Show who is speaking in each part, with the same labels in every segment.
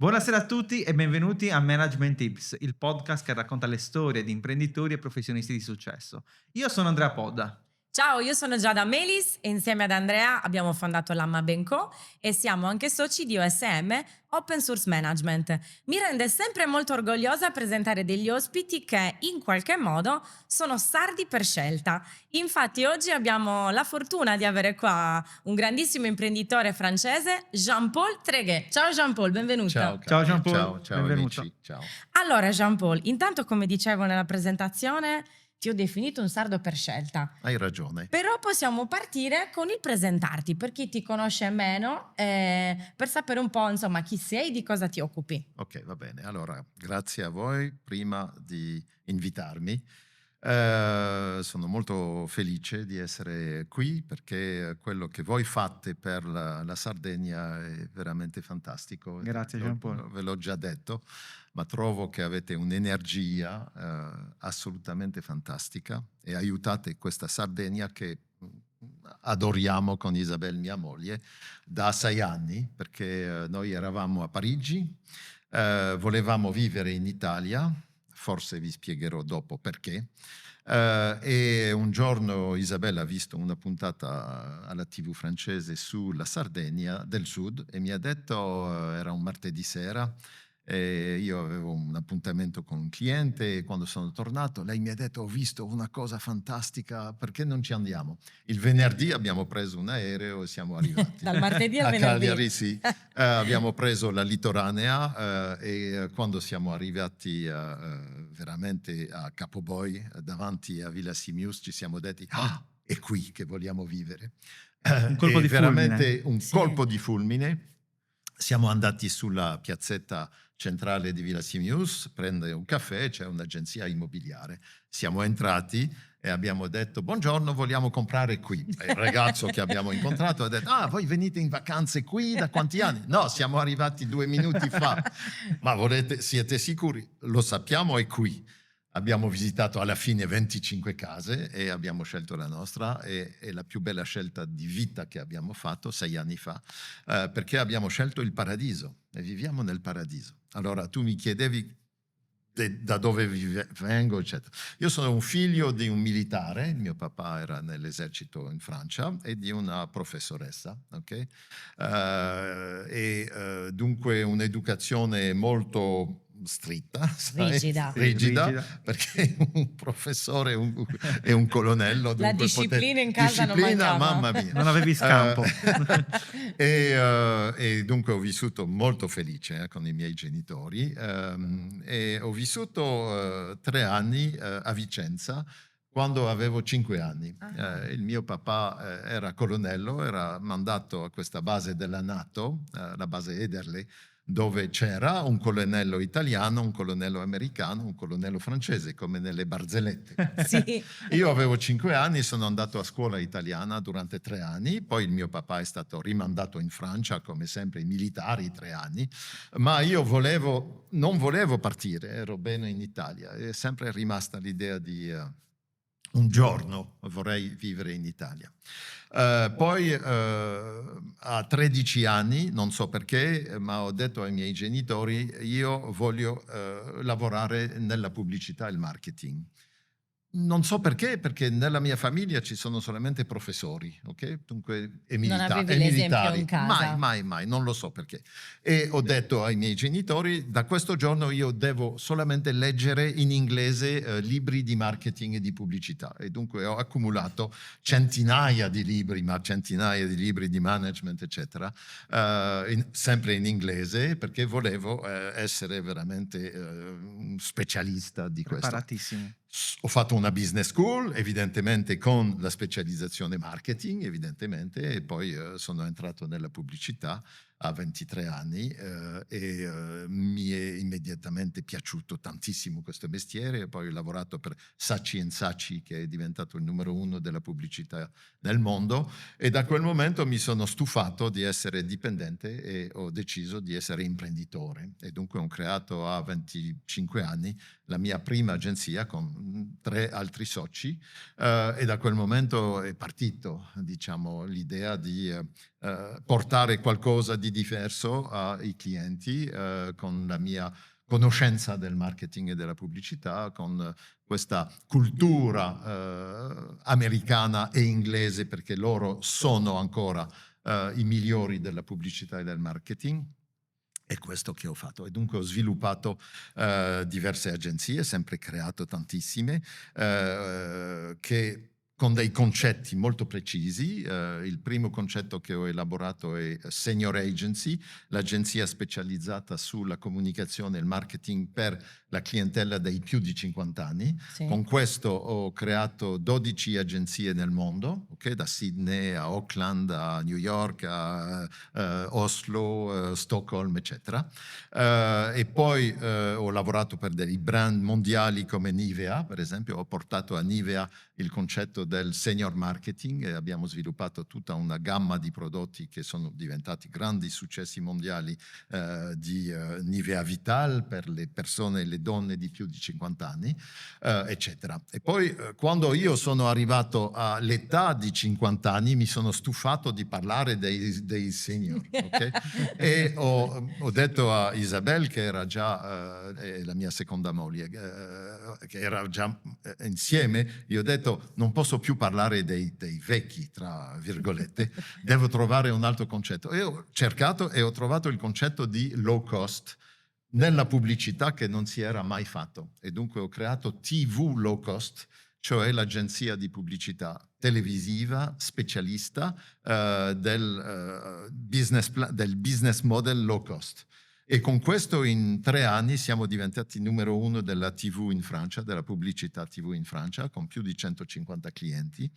Speaker 1: Buonasera a tutti e benvenuti a Management Tips, il podcast che racconta le storie di imprenditori e professionisti di successo. Io sono Andrea Podda.
Speaker 2: Ciao, io sono Giada Melis e insieme ad Andrea abbiamo fondato l'Amma Benco e siamo anche soci di OSM, Open Source Management. Mi rende sempre molto orgogliosa presentare degli ospiti che in qualche modo sono sardi per scelta. Infatti oggi abbiamo la fortuna di avere qua un grandissimo imprenditore francese, Jean-Paul Treguet. Ciao Jean-Paul, benvenuto.
Speaker 1: Ciao
Speaker 3: Cari,
Speaker 1: Jean-Paul,
Speaker 3: ciao
Speaker 1: benvenuto.
Speaker 3: amici, ciao.
Speaker 2: Allora Jean-Paul, intanto come dicevo nella presentazione ti ho definito un sardo per scelta.
Speaker 3: Hai ragione.
Speaker 2: Però possiamo partire con il presentarti, per chi ti conosce meno, per sapere un po' insomma chi sei e di cosa ti occupi.
Speaker 3: Ok, va bene. Allora, grazie a voi prima di invitarmi. Sono molto felice di essere qui perché quello che voi fate per la Sardegna è veramente fantastico.
Speaker 1: Grazie, Jean-Paul.
Speaker 3: Ve l'ho già detto, ma trovo che avete un'energia assolutamente fantastica e aiutate questa Sardegna che adoriamo con Isabel, mia moglie, da 6 anni, perché noi eravamo a Parigi, volevamo vivere in Italia, forse vi spiegherò dopo perché. E un giorno Isabella ha visto una puntata alla TV francese sulla Sardegna del Sud e mi ha detto, era un martedì sera, e io avevo un appuntamento con un cliente e quando sono tornato lei mi ha detto: ho visto una cosa fantastica, perché non ci andiamo? Il venerdì abbiamo preso un aereo e siamo arrivati.
Speaker 2: Dal martedì al
Speaker 3: A
Speaker 2: venerdì.
Speaker 3: Cagliari, sì. Abbiamo preso la litoranea e quando siamo arrivati veramente a Capoboi, davanti a Villa Simius, ci siamo detti: ah, è qui che vogliamo vivere.
Speaker 1: Un colpo di
Speaker 3: veramente
Speaker 1: fulmine.
Speaker 3: un
Speaker 2: Sì.
Speaker 3: colpo di fulmine. Siamo andati sulla piazzetta centrale di Villa Simius, prendere un caffè, c'è un'agenzia immobiliare. Siamo entrati e abbiamo detto: buongiorno, vogliamo comprare qui. E il ragazzo che abbiamo incontrato ha detto: ah, voi venite in vacanze qui da quanti anni? No, siamo arrivati 2 minuti fa. Ma siete sicuri? Lo sappiamo, è qui. Abbiamo visitato alla fine 25 case e abbiamo scelto la nostra, e è la più bella scelta di vita che abbiamo fatto 6 anni fa, perché abbiamo scelto il paradiso e viviamo nel paradiso. Allora tu mi chiedevi da dove vengo, eccetera. Io sono un figlio di un militare, il mio papà era nell'esercito in Francia, e di una professoressa, ok? Dunque un'educazione molto stretta, sai?
Speaker 2: Rigida.
Speaker 3: Rigida, perché un professore è un colonnello.
Speaker 2: La
Speaker 3: dunque
Speaker 2: disciplina in casa non
Speaker 3: disciplina,
Speaker 2: mancava.
Speaker 3: mamma mia.
Speaker 1: Non avevi scampo.
Speaker 3: E dunque ho vissuto molto felice con i miei genitori, e ho vissuto 3 anni a Vicenza quando avevo 5 anni.
Speaker 2: Ah.
Speaker 3: Il mio papà era colonnello, era mandato a questa base della NATO, la base Ederle, dove c'era un colonnello italiano, un colonnello americano, un colonnello francese, come nelle barzellette.
Speaker 2: Sì.
Speaker 3: Io avevo 5 anni, sono andato a scuola italiana durante 3 anni, poi il mio papà è stato rimandato in Francia, come sempre i militari, 3 anni, ma io non volevo partire, ero bene in Italia, è sempre rimasta l'idea di un giorno vorrei vivere in Italia. Poi a 13 anni, non so perché, ma ho detto ai miei genitori: io voglio lavorare nella pubblicità e il marketing. Non so perché nella mia famiglia ci sono solamente professori, ok? Dunque, e
Speaker 2: Non avevi
Speaker 3: e
Speaker 2: l'esempio
Speaker 3: militari.
Speaker 2: in casa.
Speaker 3: Mai, non lo so perché. E ho detto ai miei genitori: da questo giorno io devo solamente leggere in inglese libri di marketing e di pubblicità. E dunque ho accumulato centinaia di libri di management, eccetera, sempre in inglese, perché volevo essere veramente un specialista di questo.
Speaker 1: Preparatissimo.
Speaker 3: Ho fatto una business school, evidentemente con la specializzazione marketing, evidentemente, e poi sono entrato nella pubblicità a 23 anni mi è immediatamente piaciuto tantissimo questo mestiere. Poi ho lavorato per Saatchi & Saatchi, che è diventato il numero 1 della pubblicità nel mondo, e da quel momento mi sono stufato di essere dipendente e ho deciso di essere imprenditore, e dunque ho creato a 25 anni la mia prima agenzia con 3 altri soci, e da quel momento è partito, diciamo, l'idea di portare qualcosa di diverso ai clienti con la mia conoscenza del marketing e della pubblicità, con questa cultura americana e inglese, perché loro sono ancora i migliori della pubblicità e del marketing. È questo che ho fatto e dunque ho sviluppato diverse agenzie, sempre creato tantissime, che con dei concetti molto precisi. Il primo concetto che ho elaborato è Senior Agency, l'agenzia specializzata sulla comunicazione e il marketing per la clientela dei più di 50 anni.
Speaker 2: Sì.
Speaker 3: Con questo ho creato 12 agenzie nel mondo, okay? Da Sydney a Auckland, a New York, a Oslo, Stoccolma, eccetera. E poi ho lavorato per dei brand mondiali come Nivea, per esempio. Ho portato a Nivea il concetto del senior marketing e abbiamo sviluppato tutta una gamma di prodotti che sono diventati grandi successi mondiali di Nivea Vital per le persone, le donne di più di 50 anni, eccetera. E poi quando io sono arrivato all'età di 50 anni mi sono stufato di parlare dei senior, okay? E ho detto a Isabel, che era già la mia seconda moglie, che era già insieme, io ho detto non posso più parlare dei vecchi, tra virgolette, devo trovare un altro concetto. E ho cercato e ho trovato il concetto di low cost nella pubblicità che non si era mai fatto. E dunque ho creato TV Low Cost, cioè l'agenzia di pubblicità televisiva specialista del business model low cost. E con questo in 3 anni siamo diventati numero 1 della TV in Francia, della pubblicità TV in Francia, con più di 150 clienti.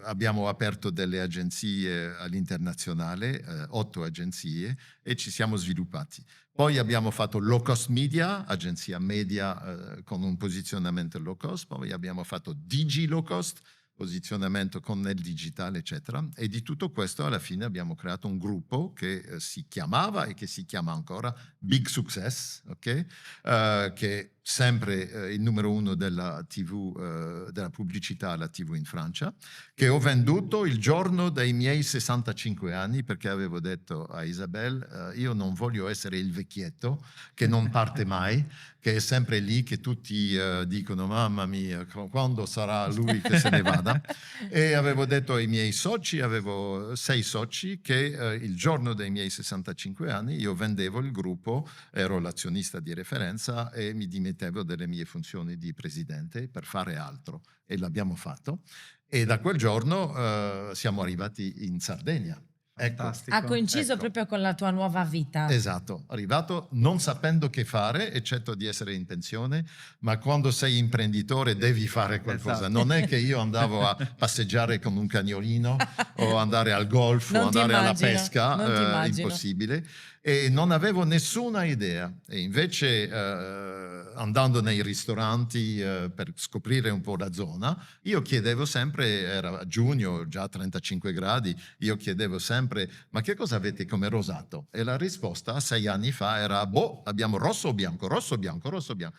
Speaker 3: Abbiamo aperto delle agenzie all'internazionale, 8 agenzie, e ci siamo sviluppati. Poi abbiamo fatto low cost media, agenzia media con un posizionamento low cost. Poi abbiamo fatto Digi low cost, posizionamento con nel digitale, eccetera. E di tutto questo alla fine abbiamo creato un gruppo che si chiamava e che si chiama ancora Big Success, okay? Che è sempre il numero 1 della TV, della pubblicità alla TV in Francia, che ho venduto il giorno dei miei 65 anni, perché avevo detto a Isabel, io non voglio essere il vecchietto che non parte mai, che è sempre lì, che tutti dicono mamma mia, quando sarà lui che se ne vada? E avevo detto ai miei soci, avevo 6 soci, che il giorno dei miei 65 anni io vendevo il gruppo, ero l'azionista di referenza e mi dimettevo delle mie funzioni di presidente per fare altro, e l'abbiamo fatto. E da quel giorno siamo arrivati in Sardegna.
Speaker 1: Fantastico.
Speaker 2: Ha coinciso
Speaker 3: Ecco.
Speaker 2: proprio con la tua nuova vita.
Speaker 3: Esatto, arrivato non sapendo che fare, eccetto di essere in pensione, ma quando sei imprenditore devi fare qualcosa.
Speaker 1: Esatto.
Speaker 3: Non è che io andavo a passeggiare con un cagnolino o andare al golf o
Speaker 2: Non ti
Speaker 3: andare alla
Speaker 2: immagino,
Speaker 3: pesca,
Speaker 2: non ti immagino.
Speaker 3: impossibile. E non avevo nessuna idea. E invece andando nei ristoranti per scoprire un po' la zona, io chiedevo sempre, era giugno, già 35 gradi, io chiedevo sempre, ma che cosa avete come rosato? E la risposta 6 anni fa era, abbiamo rosso o bianco, rosso, bianco, rosso, bianco.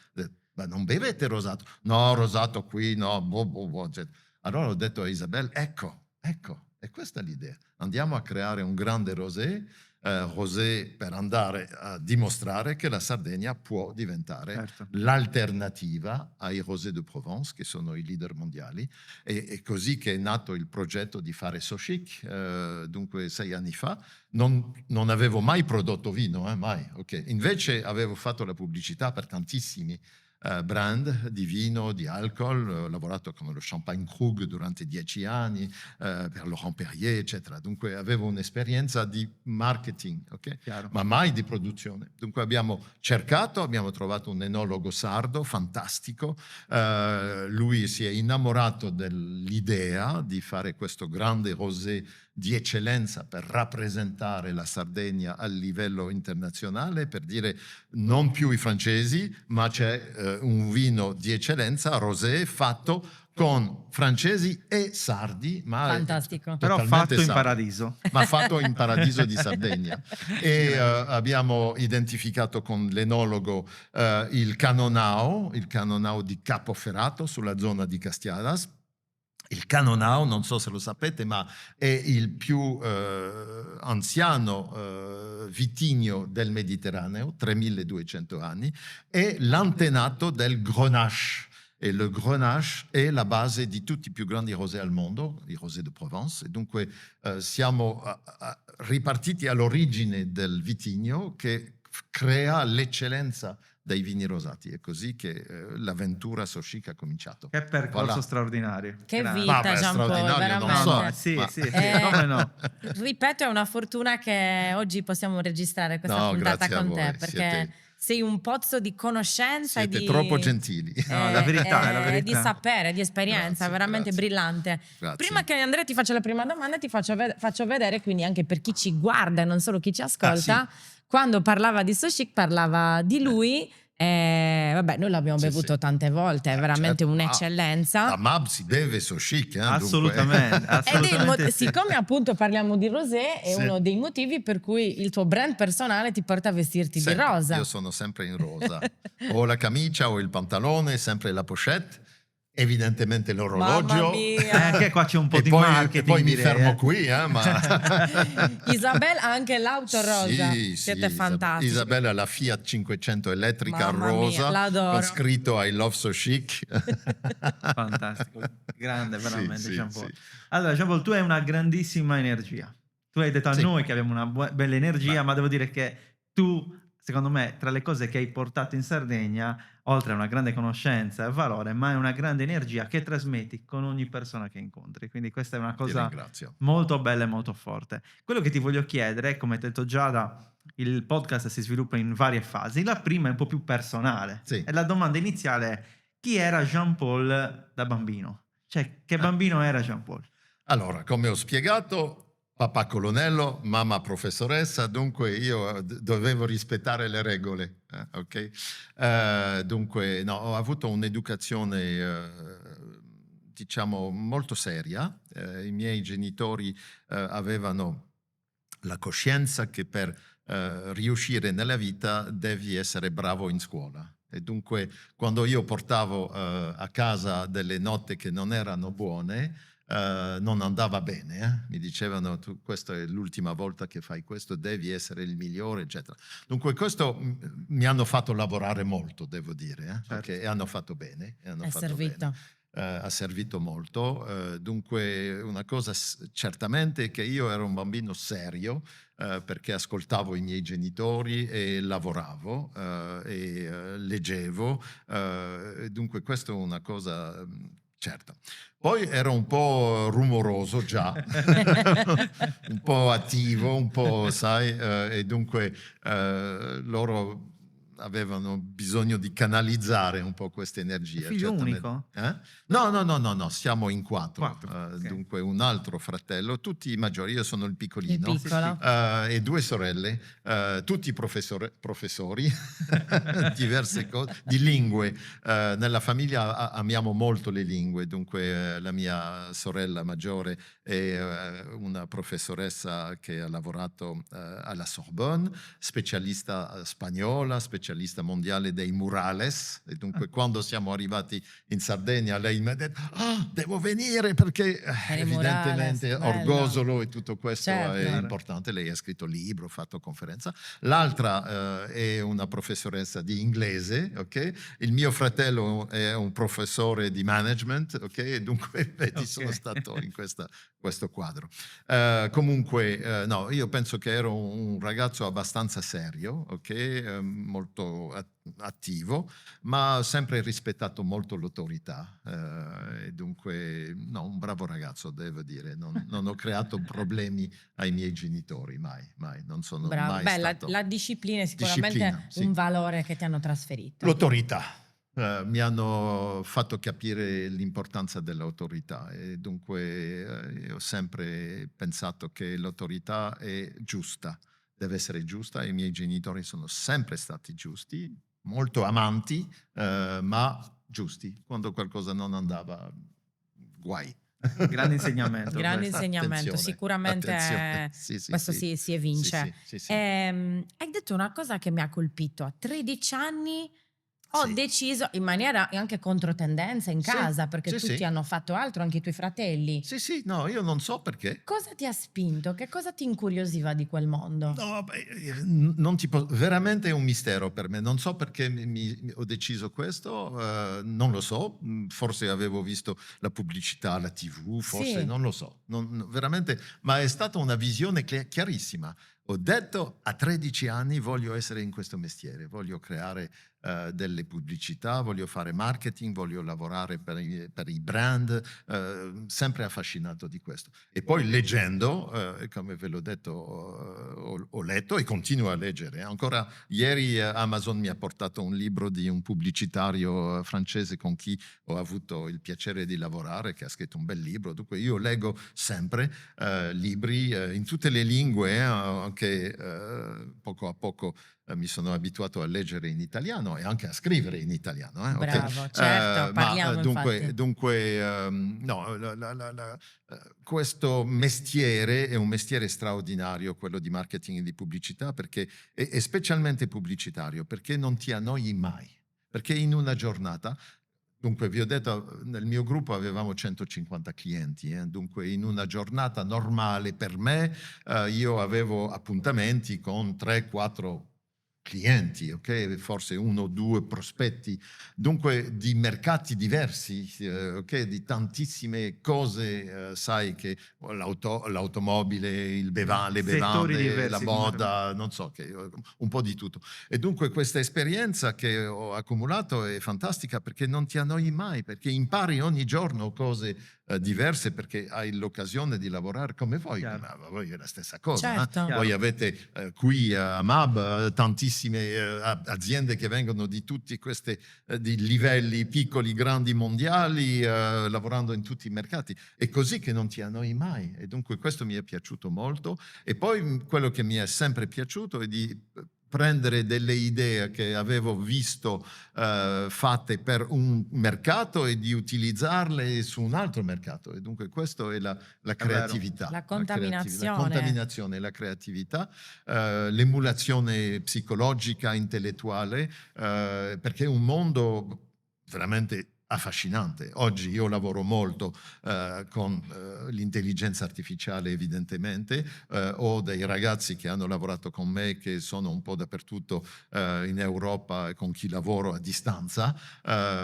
Speaker 3: Ma non bevete rosato? No, rosato qui, no, eccetera. Allora ho detto a Isabel, ecco, è questa l'idea. Andiamo a creare un grande rosé per andare a dimostrare che la Sardegna può diventare
Speaker 1: Certo.
Speaker 3: l'alternativa ai rosé de Provence, che sono i leader mondiali. E così che è nato il progetto di fare Sochic, dunque 6 anni fa. Non avevo mai prodotto vino, mai. Okay. Invece avevo fatto la pubblicità per tantissimi brand di vino, di alcol, ho lavorato con lo Champagne Krug durante 10 anni, per Laurent Perrier, eccetera. Dunque avevo un'esperienza di marketing, okay?
Speaker 1: Chiaro.
Speaker 3: Ma mai di produzione. Dunque abbiamo trovato un enologo sardo fantastico, lui si è innamorato dell'idea di fare questo grande rosé di eccellenza per rappresentare la Sardegna a livello internazionale, per dire non più i francesi, ma c'è un vino di eccellenza, rosé, fatto con francesi e sardi, ma
Speaker 2: Fantastico.
Speaker 1: Però
Speaker 3: totalmente
Speaker 1: fatto in
Speaker 3: sardi.
Speaker 1: paradiso.
Speaker 3: Ma fatto in paradiso di Sardegna. E abbiamo identificato con l'enologo il Canonao di Capoferrato sulla zona di Castiadas, Il Canonau, non so se lo sapete, ma è il più anziano vitigno del Mediterraneo, 3200 anni, è l'antenato del Grenache. E il Grenache è la base di tutti i più grandi rosé al mondo, i rosé de Provence, e dunque siamo ripartiti all'origine del vitigno che crea l'eccellenza dei vini rosati. È così che l'avventura Sochic ha cominciato.
Speaker 1: Che percorso
Speaker 3: Voilà.
Speaker 1: straordinario.
Speaker 2: Che
Speaker 1: Grande.
Speaker 2: vita,
Speaker 3: Vabbè,
Speaker 2: Jean Paul,
Speaker 3: straordinario, non
Speaker 2: veramente.
Speaker 3: so.
Speaker 1: Sì,
Speaker 3: Ma-
Speaker 1: sì, come no?
Speaker 2: Ripeto, è una fortuna che oggi possiamo registrare questa
Speaker 3: No,
Speaker 2: puntata
Speaker 3: grazie a
Speaker 2: con
Speaker 3: voi,
Speaker 2: te, perché sei un pozzo di conoscenza e
Speaker 3: Siete
Speaker 2: di...
Speaker 3: troppo gentili.
Speaker 1: No, la verità è la
Speaker 2: di
Speaker 1: verità.
Speaker 2: sapere, di esperienza,
Speaker 3: Grazie,
Speaker 2: veramente
Speaker 3: grazie.
Speaker 2: brillante.
Speaker 3: Grazie.
Speaker 2: Prima che Andrea ti faccia la prima domanda, ti faccio vedere, quindi anche per chi ci guarda e non solo chi ci ascolta, quando parlava di Sochic parlava di lui. Vabbè, noi l'abbiamo
Speaker 3: Sì,
Speaker 2: bevuto
Speaker 3: sì.
Speaker 2: tante volte, è veramente
Speaker 3: Certo,
Speaker 2: un'eccellenza.
Speaker 3: La MAB si deve Sochic, dunque.
Speaker 1: Assolutamente,
Speaker 2: Ed è
Speaker 1: assolutamente sì.
Speaker 2: siccome appunto parliamo di rosé, è
Speaker 3: Sì.
Speaker 2: uno dei motivi per cui il tuo brand personale ti porta a vestirti
Speaker 3: Sempre.
Speaker 2: di rosa.
Speaker 3: Io sono sempre in rosa. O la camicia o il pantalone, sempre la pochette, evidentemente l'orologio.
Speaker 2: Mamma mia.
Speaker 1: Anche qua c'è un po'
Speaker 3: E
Speaker 1: di
Speaker 3: poi,
Speaker 1: marketing.
Speaker 3: e poi mi
Speaker 1: direi,
Speaker 3: fermo qui, ma...
Speaker 2: Isabel ha anche l'auto rosa.
Speaker 3: Sì,
Speaker 2: Siete
Speaker 3: sì,
Speaker 2: fantastici.
Speaker 3: Isabella ha la Fiat 500 elettrica
Speaker 2: Mamma
Speaker 3: rosa
Speaker 2: mia, l'adoro.
Speaker 3: con scritto I love so chic.
Speaker 1: Fantastico, grande veramente
Speaker 3: Sì,
Speaker 1: Jean Paul.
Speaker 3: sì.
Speaker 1: Allora Jean Paul, tu hai una grandissima energia. Tu hai detto a
Speaker 3: Sì.
Speaker 1: noi che abbiamo una bella energia,
Speaker 3: Beh.
Speaker 1: ma devo dire che tu, secondo me, tra le cose che hai portato in Sardegna, oltre a una grande conoscenza e valore, ma è una grande energia che trasmetti con ogni persona che incontri. Quindi questa è una
Speaker 3: Ti
Speaker 1: cosa
Speaker 3: ringrazio.
Speaker 1: molto bella e molto forte. Quello che ti voglio chiedere, come ha detto Giada, il podcast si sviluppa in varie fasi. La prima è un po' più personale.
Speaker 3: Sì.
Speaker 1: E la domanda iniziale è: chi era Jean Paul da bambino? Cioè, che bambino era Jean Paul?
Speaker 3: Allora, come ho spiegato, papà colonnello, mamma professoressa, dunque io dovevo rispettare le regole, ok? Dunque, no, ho avuto un'educazione, diciamo, molto seria. I miei genitori avevano la coscienza che per riuscire nella vita devi essere bravo in scuola. E dunque, quando io portavo a casa delle note che non erano buone, non andava bene, mi dicevano tu, questa è l'ultima volta che fai questo, devi essere il migliore, eccetera. Dunque questo mi hanno fatto lavorare molto, devo dire,
Speaker 1: Certo.
Speaker 3: okay? E hanno fatto bene.
Speaker 2: È servito.
Speaker 3: Ha servito molto, dunque una cosa certamente è che io ero un bambino serio, perché ascoltavo i miei genitori e lavoravo e leggevo, dunque questa è una cosa certa. Poi ero un po' rumoroso già, un po' attivo, un po', sai, e dunque loro avevano bisogno di canalizzare un po' questa energia.
Speaker 1: Figlio
Speaker 3: certamente.
Speaker 1: unico?
Speaker 3: No, siamo in quattro.
Speaker 1: Ok.
Speaker 3: Dunque un altro fratello, tutti i maggiori, io sono il piccolino,
Speaker 2: Il piccolo.
Speaker 3: e due sorelle, tutti professori, diverse cose, di lingue. Nella famiglia amiamo molto le lingue, dunque la mia sorella maggiore è una professoressa che ha lavorato alla Sorbonne, specialista spagnola, specialista mondiale dei murales, e dunque quando siamo arrivati in Sardegna lei mi ha detto devo venire perché evidentemente
Speaker 2: Murales, bello.
Speaker 3: Orgosolo e tutto questo
Speaker 2: Certo.
Speaker 3: è importante. Lei ha scritto libro, ha fatto conferenza. L'altra è una professoressa di inglese, ok? Il mio fratello è un professore di management, ok? E dunque vedi, sono stato in questo quadro. Comunque, no, io penso che ero un ragazzo abbastanza serio, ok? Molto attivo, ma sempre rispettato molto l'autorità. E dunque, no, un bravo ragazzo, devo dire. Non ho creato problemi ai miei genitori, mai. Non sono
Speaker 2: Bravo.
Speaker 3: mai
Speaker 2: Beh,
Speaker 3: stato...
Speaker 2: la disciplina è sicuramente
Speaker 3: Disciplina, sì.
Speaker 2: un valore che ti hanno trasferito.
Speaker 3: L'autorità. Mi hanno fatto capire l'importanza dell'autorità e dunque ho sempre pensato che l'autorità è giusta, deve essere giusta, e i miei genitori sono sempre stati giusti, molto amanti, ma giusti. Quando qualcosa non andava, guai.
Speaker 1: Grande insegnamento.
Speaker 2: Grande
Speaker 1: questo.
Speaker 2: insegnamento,
Speaker 3: Attenzione,
Speaker 2: sicuramente
Speaker 3: attenzione. Sì,
Speaker 2: questo
Speaker 3: sì.
Speaker 2: si evince.
Speaker 3: Sì.
Speaker 2: Hai detto una cosa che mi ha colpito. A 13 anni ho
Speaker 3: Sì.
Speaker 2: deciso in maniera anche controtendenza in
Speaker 3: Sì,
Speaker 2: casa, perché
Speaker 3: sì,
Speaker 2: tutti
Speaker 3: sì.
Speaker 2: hanno fatto altro, anche i tuoi fratelli.
Speaker 3: Sì, sì, no, io non so perché.
Speaker 2: Cosa ti ha spinto? Che cosa ti incuriosiva di quel mondo?
Speaker 3: No, beh, non ti po veramente è un mistero per me. Non so perché ho deciso questo, non lo so. Forse avevo visto la pubblicità alla TV, forse
Speaker 2: Sì,
Speaker 3: non lo so. Veramente, ma è stata una visione chiarissima. Ho detto a 13 anni voglio essere in questo mestiere, voglio creare delle pubblicità, voglio fare marketing, voglio lavorare per i brand, sempre affascinato di questo. E poi leggendo, come ve l'ho detto, ho letto e continuo a leggere. Ancora ieri Amazon mi ha portato un libro di un pubblicitario francese con chi ho avuto il piacere di lavorare, che ha scritto un bel libro. Dunque io leggo sempre libri in tutte le lingue, anche poco a poco mi sono abituato a leggere in italiano e anche a scrivere in italiano. Ok?
Speaker 2: bravo, certo,
Speaker 3: Ma
Speaker 2: parliamo infatti.
Speaker 3: no, questo mestiere è un mestiere straordinario, quello di marketing e di pubblicità, perché è specialmente pubblicitario, perché non ti annoi mai. Perché in una giornata, dunque vi ho detto, nel mio gruppo avevamo 150 clienti, dunque in una giornata normale per me io avevo appuntamenti con 3-4 clienti, ok? Forse uno o due prospetti, dunque di mercati diversi, ok? Di tantissime cose, sai che l'automobile, le
Speaker 1: Settori
Speaker 3: bevande, la
Speaker 1: diversi come
Speaker 3: moda, non so, un po' di tutto. E dunque questa esperienza che ho accumulato è fantastica perché non ti annoi mai, perché impari ogni giorno cose diverse perché hai l'occasione di lavorare come voi,
Speaker 1: chiaro,
Speaker 3: ma voi è la stessa cosa.
Speaker 2: Certo,
Speaker 3: Voi
Speaker 1: chiaro.
Speaker 3: avete qui a MAB tantissime aziende che vengono di tutti questi di livelli piccoli, grandi, mondiali, lavorando in tutti i mercati. È così che non ti annoi mai e dunque questo mi è piaciuto molto. E poi quello che mi è sempre piaciuto è di prendere delle idee che avevo visto fatte per un mercato e di utilizzarle su un altro mercato. E dunque questa è la
Speaker 1: È vero.
Speaker 3: creatività,
Speaker 2: la
Speaker 3: la
Speaker 2: contaminazione.
Speaker 3: contaminazione, la creatività, l'emulazione psicologica, intellettuale, perché è un mondo veramente affascinante. Oggi io lavoro molto con l'intelligenza artificiale evidentemente, ho dei ragazzi che hanno lavorato con me che sono un po' dappertutto in Europa con chi lavoro a distanza,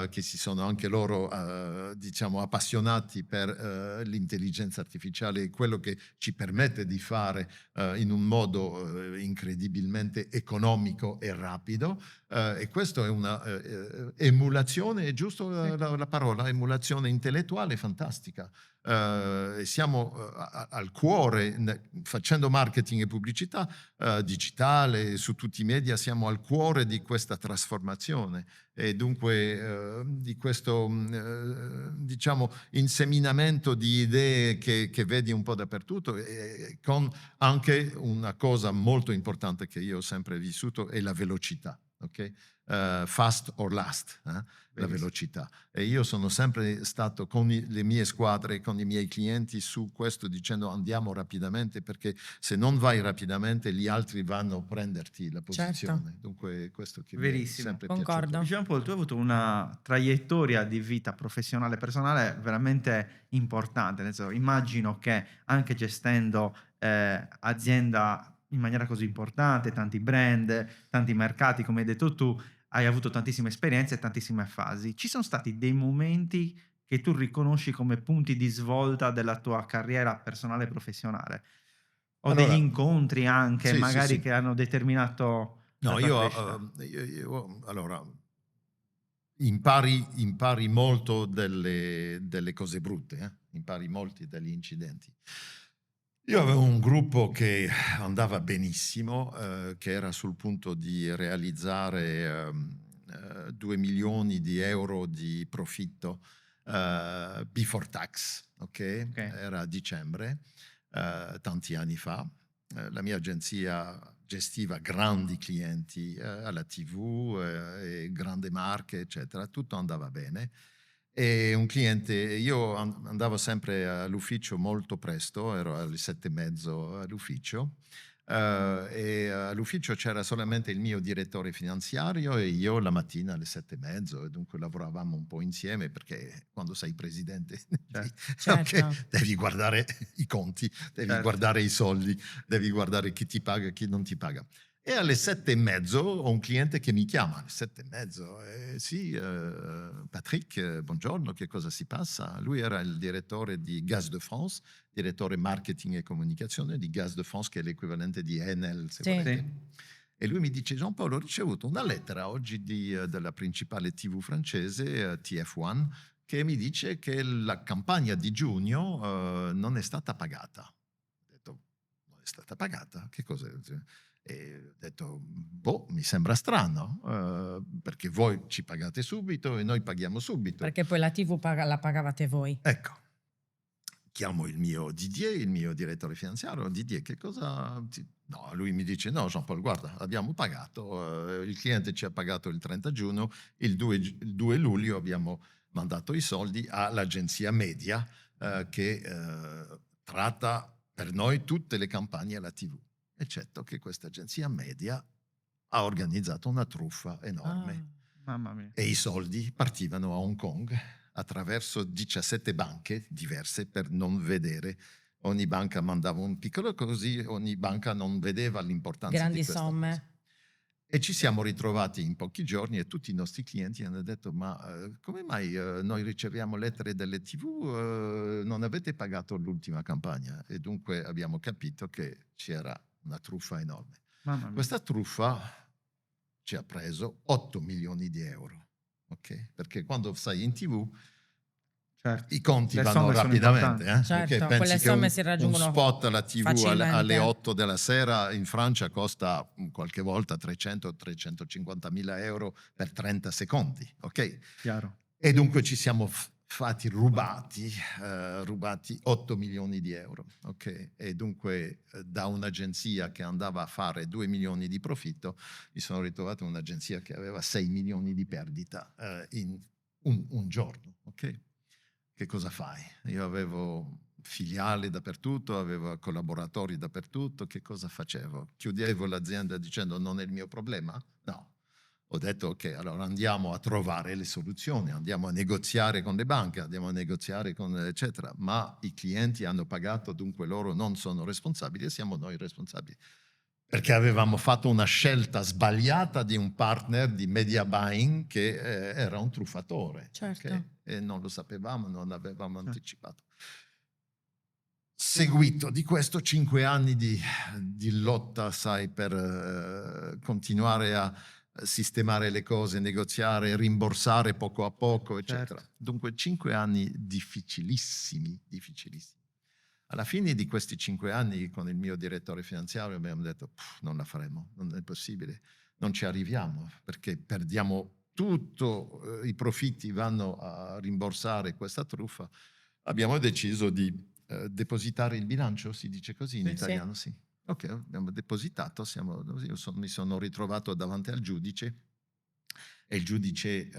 Speaker 3: che si sono anche loro diciamo appassionati per l'intelligenza artificiale e quello che ci permette di fare in un modo incredibilmente economico e rapido. E questo è una emulazione, è giusto
Speaker 1: Sì.
Speaker 3: la parola, emulazione intellettuale fantastica. Siamo al cuore, facendo marketing e pubblicità digitale, su tutti i media, siamo al cuore di questa trasformazione e dunque di questo diciamo inseminamento di idee che vedi un po' dappertutto, con anche una cosa molto importante che io ho sempre vissuto è la velocità. Okay? Fast or last, la
Speaker 1: Verissimo.
Speaker 3: velocità. E io sono sempre stato con le mie squadre, con i miei clienti su questo dicendo andiamo rapidamente perché se non vai rapidamente gli altri vanno a prenderti la
Speaker 2: Certo,
Speaker 3: posizione. Dunque è questo che mi è
Speaker 1: Verissimo.
Speaker 3: sempre piaciuto.
Speaker 2: concordo.
Speaker 1: Jean Paul, tu hai avuto una traiettoria di vita professionale e personale veramente importante, nel senso, immagino che anche gestendo azienda in maniera così importante, tanti brand, tanti mercati, come hai detto tu, hai avuto tantissime esperienze e tantissime fasi. Ci sono stati dei momenti che tu riconosci come punti di svolta della tua carriera personale e professionale? O degli
Speaker 3: Allora,
Speaker 1: incontri anche,
Speaker 3: sì, sì,
Speaker 1: magari
Speaker 3: sì.
Speaker 1: che hanno determinato la
Speaker 3: No,
Speaker 1: tua crescita?
Speaker 3: allora impari molto delle cose brutte, impari molti degli incidenti. Io avevo un gruppo che andava benissimo, che era sul punto di realizzare 2 milioni di euro di profitto before tax, ok?
Speaker 1: Okay.
Speaker 3: Era a dicembre, tanti anni fa. La mia agenzia gestiva grandi clienti alla TV, e grandi marche, eccetera. Tutto andava bene. E un cliente, io andavo sempre all'ufficio molto presto, ero alle 7:30 all'ufficio, e all'ufficio c'era solamente il mio direttore finanziario e io la mattina alle 7:30, e dunque lavoravamo un po' insieme, perché quando sei presidente
Speaker 2: Certo.
Speaker 3: devi guardare i conti, devi
Speaker 1: Certo.
Speaker 3: guardare i soldi, devi guardare chi ti paga e chi non ti paga. E alle 7:30 ho un cliente che mi chiama, alle 7:30, sì, Patrick, buongiorno, che cosa si passa? Lui era il direttore di Gaz de France, direttore marketing e comunicazione di Gaz de France, che è l'equivalente di Enel, se
Speaker 2: Sì.
Speaker 3: volete.
Speaker 1: Sì.
Speaker 3: E lui mi dice: Giampaolo, ho ricevuto una lettera oggi della principale TV francese, TF1, che mi dice che la campagna di giugno non è stata pagata. Ho detto: non è stata pagata? Che cosa? E ho detto: boh, mi sembra strano, perché voi ci pagate subito e noi paghiamo subito.
Speaker 2: Perché poi la TV la pagavate voi.
Speaker 3: Ecco, chiamo il mio Didier, il mio direttore finanziario. Didier, che cosa... No, lui mi dice: no, Jean-Paul, guarda, abbiamo pagato, il cliente ci ha pagato il 30 giugno, il 2 luglio abbiamo mandato i soldi all'agenzia media che tratta per noi tutte le campagne alla TV, eccetto che questa agenzia media ha organizzato una truffa enorme.
Speaker 1: Mamma mia.
Speaker 3: E i soldi partivano a Hong Kong attraverso 17 banche diverse per non vedere. Ogni banca mandava un piccolo, così ogni banca non vedeva l'importanza
Speaker 2: Grandi
Speaker 3: di questa
Speaker 2: somme.
Speaker 3: cosa. E ci siamo ritrovati in pochi giorni e tutti i nostri clienti hanno detto: ma come mai noi riceviamo lettere delle TV, non avete pagato l'ultima campagna? E dunque abbiamo capito che c'era una truffa enorme.
Speaker 1: Mamma mia.
Speaker 3: Questa truffa ci ha preso 8 milioni di euro, ok? Perché quando sei in TV
Speaker 1: Certo.
Speaker 3: i conti
Speaker 1: Le
Speaker 3: vanno
Speaker 1: somme sono
Speaker 3: rapidamente,
Speaker 1: importanti.
Speaker 2: Certo,
Speaker 3: perché
Speaker 2: quelle
Speaker 3: pensi che
Speaker 2: somme
Speaker 3: un,
Speaker 2: si
Speaker 3: un
Speaker 2: raggiungono
Speaker 3: spot alla TV alle
Speaker 2: facilmente.
Speaker 3: 8 della sera in Francia costa qualche volta 300-350 mila euro per 30 secondi, ok?
Speaker 1: Chiaro.
Speaker 3: E dunque ci siamo fatti rubati 8 milioni di euro, ok? E dunque da un'agenzia che andava a fare 2 milioni di profitto, mi sono ritrovato un'agenzia che aveva 6 milioni di perdita in un giorno, ok? Che cosa fai? Io avevo filiali dappertutto, avevo collaboratori dappertutto, che cosa facevo? Chiudevo l'azienda dicendo: non è il mio problema? No. Ho detto: ok, allora andiamo a trovare le soluzioni, andiamo a negoziare con le banche, andiamo a negoziare con eccetera, ma i clienti hanno pagato, dunque loro non sono responsabili e siamo noi responsabili. Perché avevamo fatto una scelta sbagliata di un partner di media buying che era un truffatore.
Speaker 2: Certo.
Speaker 3: Ok? E non lo sapevamo, non avevamo
Speaker 1: Certo.
Speaker 3: anticipato. Seguito di questo 5 anni di lotta, sai, per continuare a sistemare le cose, negoziare, rimborsare poco a poco, eccetera.
Speaker 1: Certo.
Speaker 3: Dunque 5 anni difficilissimi, difficilissimi. Alla fine di questi 5 anni con il mio direttore finanziario abbiamo detto: non la faremo, non è possibile, non ci arriviamo perché perdiamo tutto, i profitti vanno a rimborsare questa truffa. Abbiamo deciso di depositare il bilancio, si dice così in
Speaker 1: Sì.
Speaker 3: italiano? Sì. Ok, abbiamo depositato, mi sono ritrovato davanti al giudice e il giudice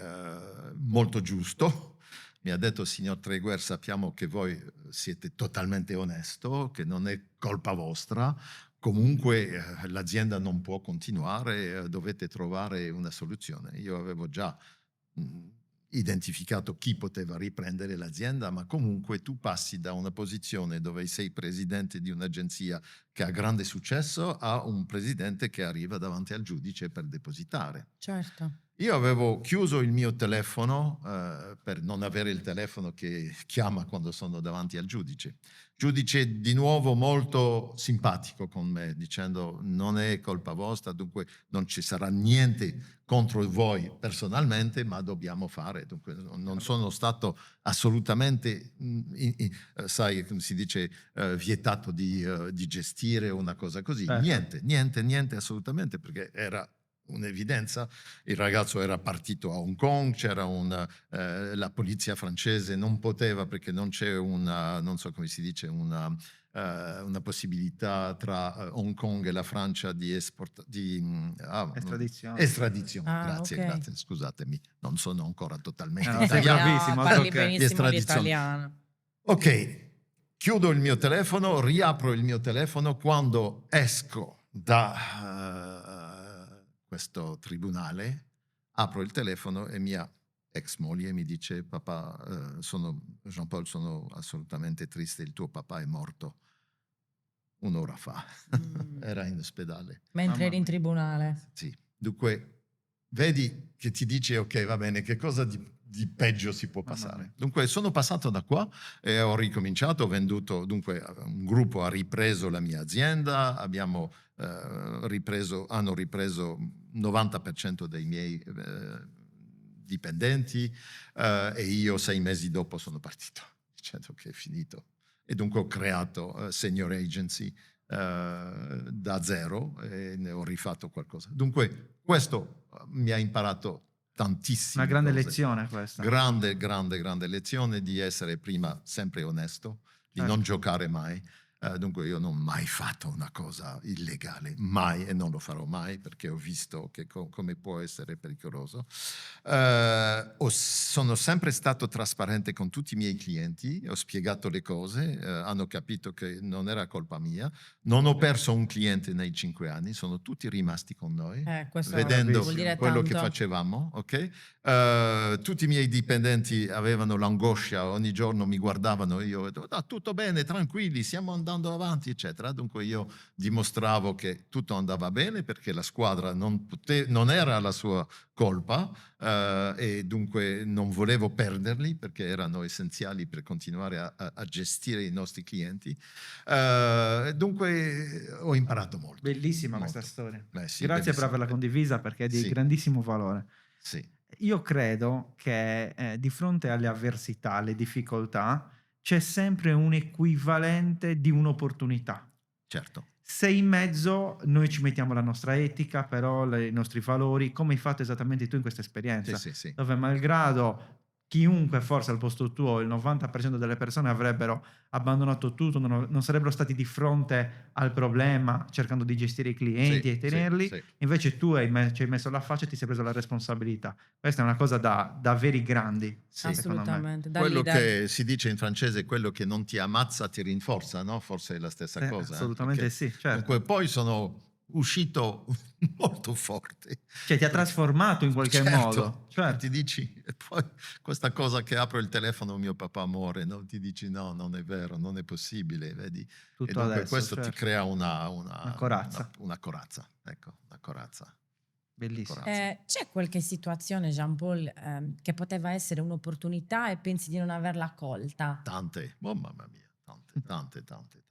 Speaker 3: molto giusto mi ha detto: signor Treguer, sappiamo che voi siete totalmente onesto, che non è colpa vostra, comunque l'azienda non può continuare, dovete trovare una soluzione. Io avevo già identificato chi poteva riprendere l'azienda, ma comunque tu passi da una posizione dove sei presidente di un'agenzia che ha grande successo a un presidente che arriva davanti al giudice per depositare.
Speaker 2: Certo.
Speaker 3: Io avevo chiuso il mio telefono per non avere il telefono che chiama quando sono davanti al giudice. Giudice di nuovo molto simpatico con me, dicendo: non è colpa vostra, dunque non ci sarà niente contro voi personalmente, ma dobbiamo fare. Dunque non sono stato assolutamente, sai, come si dice, vietato di gestire una cosa così.
Speaker 1: Certo.
Speaker 3: Niente, assolutamente, perché era un'evidenza. Il ragazzo era partito a Hong Kong, c'era la polizia francese non poteva, perché non c'è non so come si dice, una possibilità tra Hong Kong e la Francia di
Speaker 1: Estradizione.
Speaker 3: estradizione.
Speaker 2: Ah,
Speaker 3: Grazie,
Speaker 2: ok.
Speaker 3: scusatemi, non sono ancora totalmente
Speaker 1: No, sei
Speaker 3: italiano.
Speaker 1: bravissimo,
Speaker 2: parli
Speaker 1: ok.
Speaker 2: benissimo
Speaker 3: Estradizione.
Speaker 2: l'italiano.
Speaker 3: Ok, chiudo il mio telefono, riapro il mio telefono quando esco da questo tribunale, apro il telefono e mia ex moglie mi dice: papà, Jean-Paul, sono assolutamente triste, il tuo papà è morto un'ora fa. Era in ospedale.
Speaker 2: Mentre
Speaker 1: Mamma
Speaker 2: eri in
Speaker 1: mia.
Speaker 2: tribunale.
Speaker 3: Sì, dunque vedi che ti dice ok, va bene, che cosa di peggio si può
Speaker 1: Mamma
Speaker 3: passare.
Speaker 1: mia.
Speaker 3: Dunque sono passato da qua e ho ricominciato, ho venduto, dunque un gruppo ha ripreso la mia azienda, hanno ripreso 90% dei miei dipendenti e io 6 mesi dopo sono partito, dicendo che è finito. E dunque ho creato Senior Agency da zero e ne ho rifatto qualcosa. Dunque questo mi ha imparato tantissime
Speaker 1: Una grande
Speaker 3: cose.
Speaker 1: lezione questa.
Speaker 3: Grande, grande, grande lezione di essere prima sempre onesto, di non
Speaker 1: Certo.
Speaker 3: giocare mai. Dunque io non ho mai fatto una cosa illegale, mai, e non lo farò mai perché ho visto che come può essere pericoloso. Sono sempre stato trasparente con tutti i miei clienti, ho spiegato le cose, hanno capito che non era colpa mia, non ho perso un cliente nei 5 anni, sono tutti rimasti con noi,
Speaker 2: Questo
Speaker 3: vedendo
Speaker 2: vuol dire
Speaker 3: quello che
Speaker 2: tanto.
Speaker 3: facevamo, ok? Tutti i miei dipendenti avevano l'angoscia, ogni giorno mi guardavano, io dicevo, tutto bene, tranquilli, stiamo andando avanti, eccetera. Dunque io dimostravo che tutto andava bene perché la squadra non era la sua colpa e dunque non volevo perderli perché erano essenziali per continuare a gestire i nostri clienti. Dunque ho imparato molto.
Speaker 1: Bellissima
Speaker 3: molto.
Speaker 1: questa storia.
Speaker 3: Sì,
Speaker 1: Grazie per
Speaker 3: bellissimo.
Speaker 1: averla condivisa perché è di
Speaker 3: Sì.
Speaker 1: grandissimo valore.
Speaker 3: Sì,
Speaker 1: Io credo che di fronte alle avversità, alle difficoltà, c'è sempre un equivalente di un'opportunità.
Speaker 3: certo.
Speaker 1: Se in mezzo noi ci mettiamo la nostra etica, però i nostri valori, come hai fatto esattamente tu in questa
Speaker 3: Sì,
Speaker 1: esperienza,
Speaker 3: sì, sì.
Speaker 1: dove malgrado chiunque forse al posto tuo, il 90% delle persone avrebbero abbandonato tutto, non sarebbero stati di fronte al problema cercando di gestire i clienti e
Speaker 3: Sì, sì,
Speaker 1: tenerli,
Speaker 3: sì.
Speaker 1: invece tu ci hai messo la faccia e ti sei preso la responsabilità. Questa è una cosa da veri grandi,
Speaker 3: Sì.
Speaker 1: secondo me.
Speaker 2: Assolutamente, da
Speaker 3: Quello
Speaker 2: leader.
Speaker 3: che si dice in francese, quello che non ti ammazza ti rinforza, no? Forse è la stessa cosa.
Speaker 1: Assolutamente
Speaker 3: Ok?
Speaker 1: sì, certo.
Speaker 3: Dunque, poi sono uscito molto forte.
Speaker 1: Cioè ti ha
Speaker 3: Perché-
Speaker 1: trasformato in qualche modo,
Speaker 3: Certo, e
Speaker 1: certo.
Speaker 3: ti dici, e poi questa cosa che apro il telefono, mio papà muore, no? Ti dici no, non è vero, non è possibile, vedi? E
Speaker 1: Tutto
Speaker 3: dunque
Speaker 1: adesso,
Speaker 3: questo ti
Speaker 1: certo.
Speaker 3: crea
Speaker 1: Una corazza,
Speaker 3: una corazza, ecco, una corazza.
Speaker 1: bellissimo.
Speaker 3: Corazza.
Speaker 2: C'è qualche situazione, Jean-Paul, che poteva essere un'opportunità e pensi di non averla colta?
Speaker 3: Tante, oh mamma mia, tante, tante, tante.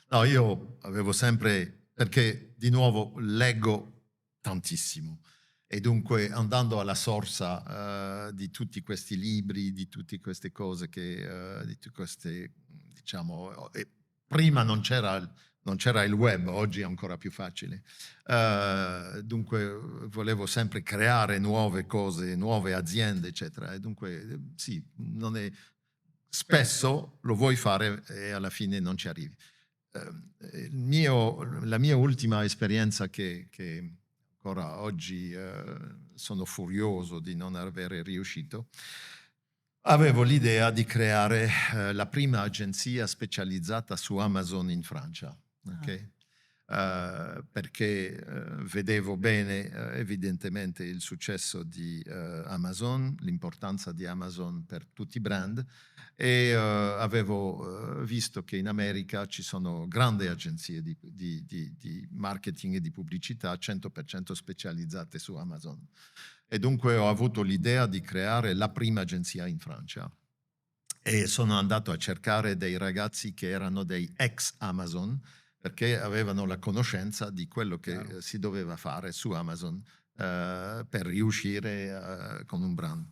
Speaker 3: No, io avevo sempre, perché di nuovo leggo tantissimo e dunque andando alla sorsa di tutti questi libri, di tutte queste cose di tutte queste, diciamo, prima non c'era il web, oggi è ancora più facile. Dunque volevo sempre creare nuove cose, nuove aziende, eccetera. E dunque sì, non è, spesso lo vuoi fare e alla fine non ci arrivi. La mia ultima esperienza che ancora oggi sono furioso di non aver riuscito, avevo l'idea di creare la prima agenzia specializzata su Amazon in Francia, ok? Perché vedevo bene evidentemente il successo di Amazon, l'importanza di Amazon per tutti i brand e avevo visto che in America ci sono grandi agenzie di marketing e di pubblicità 100% specializzate su Amazon. E dunque ho avuto l'idea di creare la prima agenzia in Francia. E sono andato a cercare dei ragazzi che erano dei ex Amazon, perché avevano la conoscenza di quello che si doveva fare su Amazon per riuscire con un brand.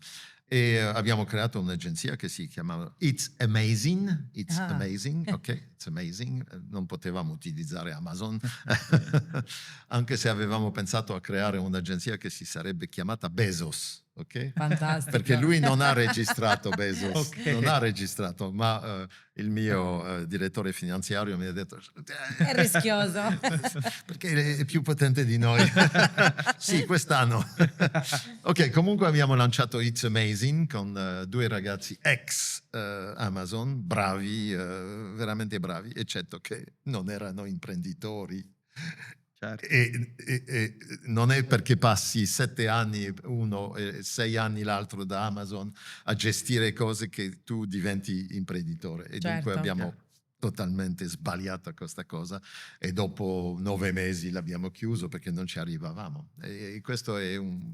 Speaker 3: E abbiamo creato un'agenzia che si chiamava It's Amazing, ok? It's Amazing. Non potevamo utilizzare Amazon, anche se avevamo pensato a creare un'agenzia che si sarebbe chiamata Bezos, ok?
Speaker 2: Fantastico.
Speaker 3: Perché lui non ha registrato Bezos,
Speaker 1: Ok.
Speaker 3: non ha registrato, ma il mio direttore finanziario mi ha detto
Speaker 2: È rischioso.
Speaker 3: perché è più potente di noi. Sì, quest'anno. Ok, comunque abbiamo lanciato It's Amazing con due ragazzi ex Amazon, bravi, veramente bravi, eccetto che non erano imprenditori.
Speaker 1: Certo.
Speaker 3: E non è perché passi 7 anni uno e 6 anni l'altro da Amazon a gestire cose che tu diventi imprenditore. E dunque
Speaker 2: Certo.
Speaker 3: abbiamo totalmente sbagliato questa cosa e dopo 9 mesi l'abbiamo chiuso perché non ci arrivavamo. E questo è un...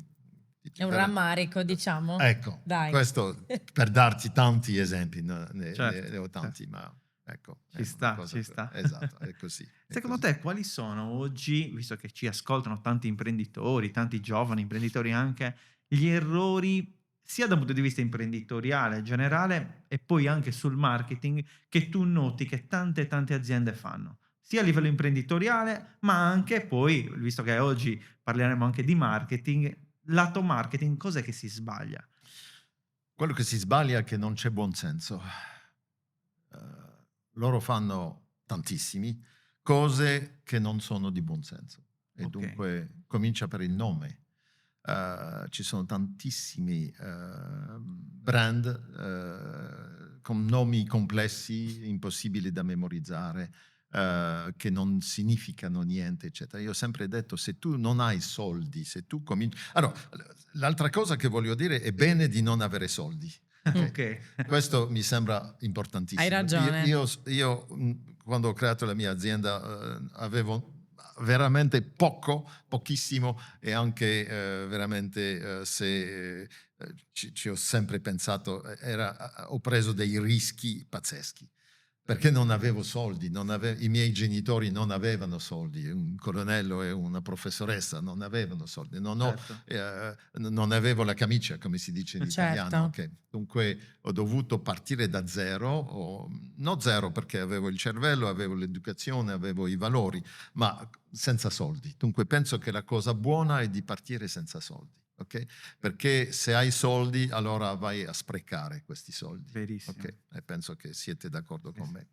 Speaker 2: È un rammarico, diciamo.
Speaker 3: Ecco,
Speaker 2: Dai.
Speaker 3: questo per darti tanti esempi, ne
Speaker 1: Certo,
Speaker 3: ho tanti,
Speaker 1: certo.
Speaker 3: ma ecco. è
Speaker 1: Ci
Speaker 3: una
Speaker 1: sta,
Speaker 3: cosa
Speaker 1: ci sta.
Speaker 3: Esatto, è così.
Speaker 1: Secondo te quali sono oggi, visto che ci ascoltano tanti imprenditori, tanti giovani imprenditori anche, gli errori sia da un punto di vista imprenditoriale generale e poi anche sul marketing che tu noti che tante aziende fanno? Sia a livello imprenditoriale, ma anche poi, visto che oggi parleremo anche di marketing, lato marketing, cos'è che si sbaglia?
Speaker 3: Quello che si sbaglia è che non c'è buon senso. Loro fanno tantissimi cose che non sono di buon senso e
Speaker 1: Ok,
Speaker 3: dunque comincia per il nome. Ci sono tantissimi brand con nomi complessi, impossibili da memorizzare, che non significano niente, eccetera. Io ho sempre detto, se tu non hai soldi, se tu cominci... Allora, l'altra cosa che voglio dire è bene di non avere soldi. Ok?
Speaker 1: ok.
Speaker 3: Questo mi sembra importantissimo.
Speaker 2: Hai ragione.
Speaker 3: Io, quando ho creato la mia azienda avevo veramente pochissimo e anche veramente se ci ho sempre pensato, ho preso dei rischi pazzeschi. Perché non avevo soldi, i miei genitori non avevano soldi, un colonnello e una professoressa non avevano soldi,
Speaker 1: Certo.
Speaker 3: non avevo la camicia, come si dice in italiano.
Speaker 2: Certo.
Speaker 3: Okay. Dunque ho dovuto partire da zero, non zero perché avevo il cervello, avevo l'educazione, avevo i valori, ma senza soldi. Dunque penso che la cosa buona è di partire senza soldi. Okay? Perché se hai soldi allora vai a sprecare questi soldi.
Speaker 1: Verissimo.
Speaker 3: Okay? E penso che siete d'accordo con
Speaker 1: Sì.
Speaker 3: me.